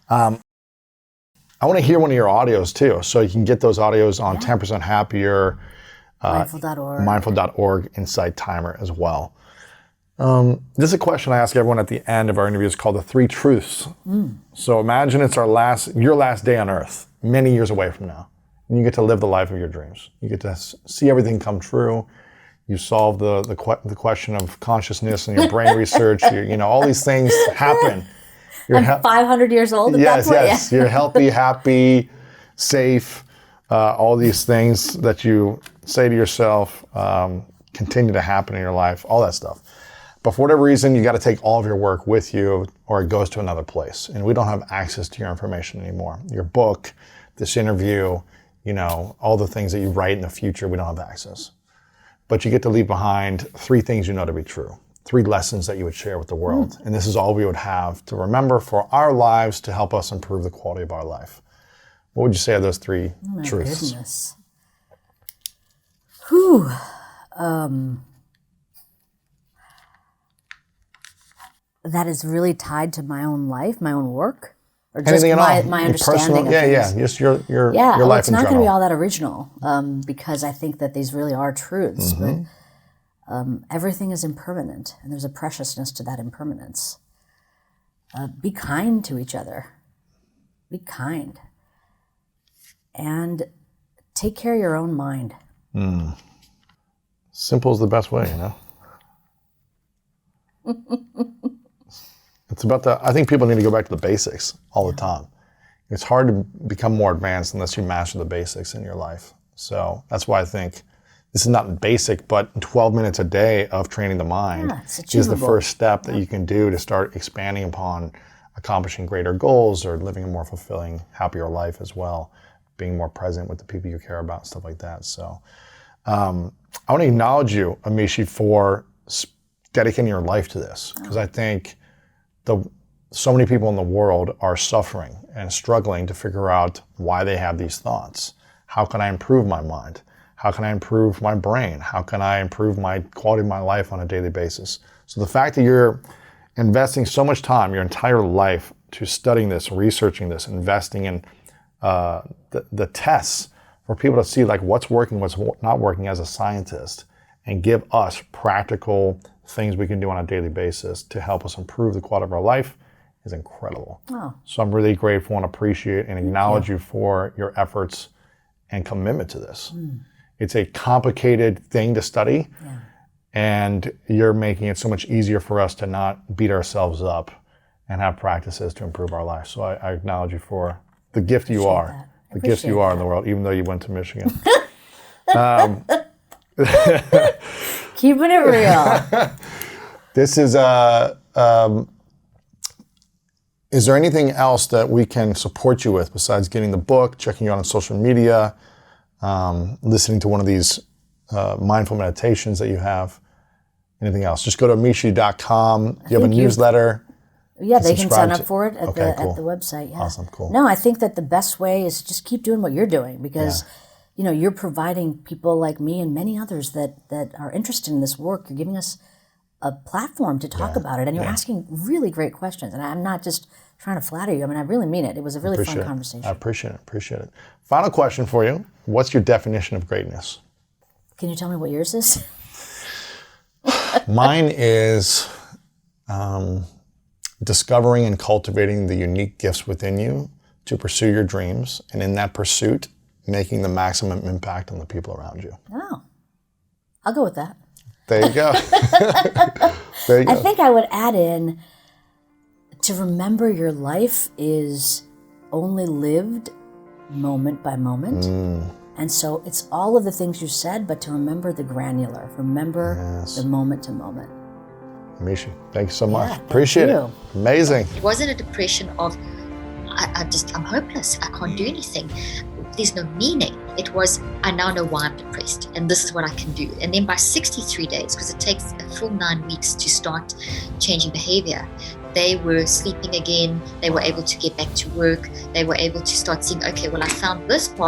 I want to hear one of your audios too, so you can get those audios on 10% Happier, mindful.org, Insight Timer as well. This is a question I ask everyone at the end of our interviews called the 3 truths. So imagine it's your last day on earth, many years away from now, and you get to live the life of your dreams. You get to see everything come true. You solve the question of consciousness and your brain research. All these things happen. I'm 500 years old at that point. Yes. You're healthy, happy, safe. All these things that you say to yourself continue to happen in your life. All that stuff. But for whatever reason, you got to take all of your work with you, or it goes to another place. And we don't have access to your information anymore. Your book, this interview, all the things that you write in the future, we don't have access. But you get to leave behind 3 things you know to be true, 3 lessons that you would share with the world. And this is all we would have to remember for our lives to help us improve the quality of our life. What would you say are those 3 truths? Goodness. Whew. That is really tied to my own life, my own work, or just Anything at all. my Your understanding personal, of things. just your Yeah, life it's in not going to be general. all that original because I think that these really are truths, but everything is impermanent, and there's a preciousness to that impermanence. Be kind to each other. Be kind. And take care of your own mind. Simple is the best way, you know? It's about I think people need to go back to the basics all the time. It's hard to become more advanced unless you master the basics in your life. So that's why I think this is not basic, but 12 minutes a day of training the mind it's is the achievable. first step that you can do to start expanding upon accomplishing greater goals or living a more fulfilling, happier life as well, being more present with the people you care about, stuff like that. So I want to acknowledge you, Amishi, for dedicating your life to this, because I think so many people in the world are suffering and struggling to figure out why they have these thoughts. How can I improve my mind? How can I improve my brain? How can I improve my quality of my life on a daily basis? So the fact that you're investing so much time, your entire life, to studying this, researching this, investing in the tests for people to see like what's working, what's not working as a scientist, and give us practical things we can do on a daily basis to help us improve the quality of our life is incredible. So I'm really grateful and appreciate and acknowledge you for your efforts and commitment to this. It's a complicated thing to study, and you're making it so much easier for us to not beat ourselves up and have practices to improve our life. So I acknowledge you for the gift you are, the gift you are in the world, even though you went to Michigan. Keeping it real. This is there anything else that we can support you with besides getting the book, checking you out on social media, listening to one of these mindful meditations that you have? Anything else? Just go to amishi.com. You have a newsletter. Yeah, they can sign subscribe up to- for it at, Okay, the, cool. at the website. Yeah. Awesome, cool. No, I think that the best way is just keep doing what you're doing because, you're providing people like me and many others that are interested in this work. You're giving us a platform to talk about it, and you're asking really great questions. And I'm not just trying to flatter you. I mean, I really mean it. It was a really fun conversation. I appreciate it. Final question for you. What's your definition of greatness? Can you tell me what yours is? Mine is discovering and cultivating the unique gifts within you to pursue your dreams, and in that pursuit, making the maximum impact on the people around you. Oh, I'll go with that. There you go. There you go. I think I would add in to remember your life is only lived moment by moment. And so it's all of the things you said, but to remember the granular, remember the moment to moment. Amishi, thank you so much. thank Appreciate you. it. Amazing. It wasn't a depression of, I'm hopeless, I can't do anything, there's no meaning. It was, I now know why I'm depressed and this is what I can do. And then by 63 days, because it takes a full 9 weeks to start changing behavior, they were sleeping again, they were able to get back to work, they were able to start seeing, okay, well, I found this part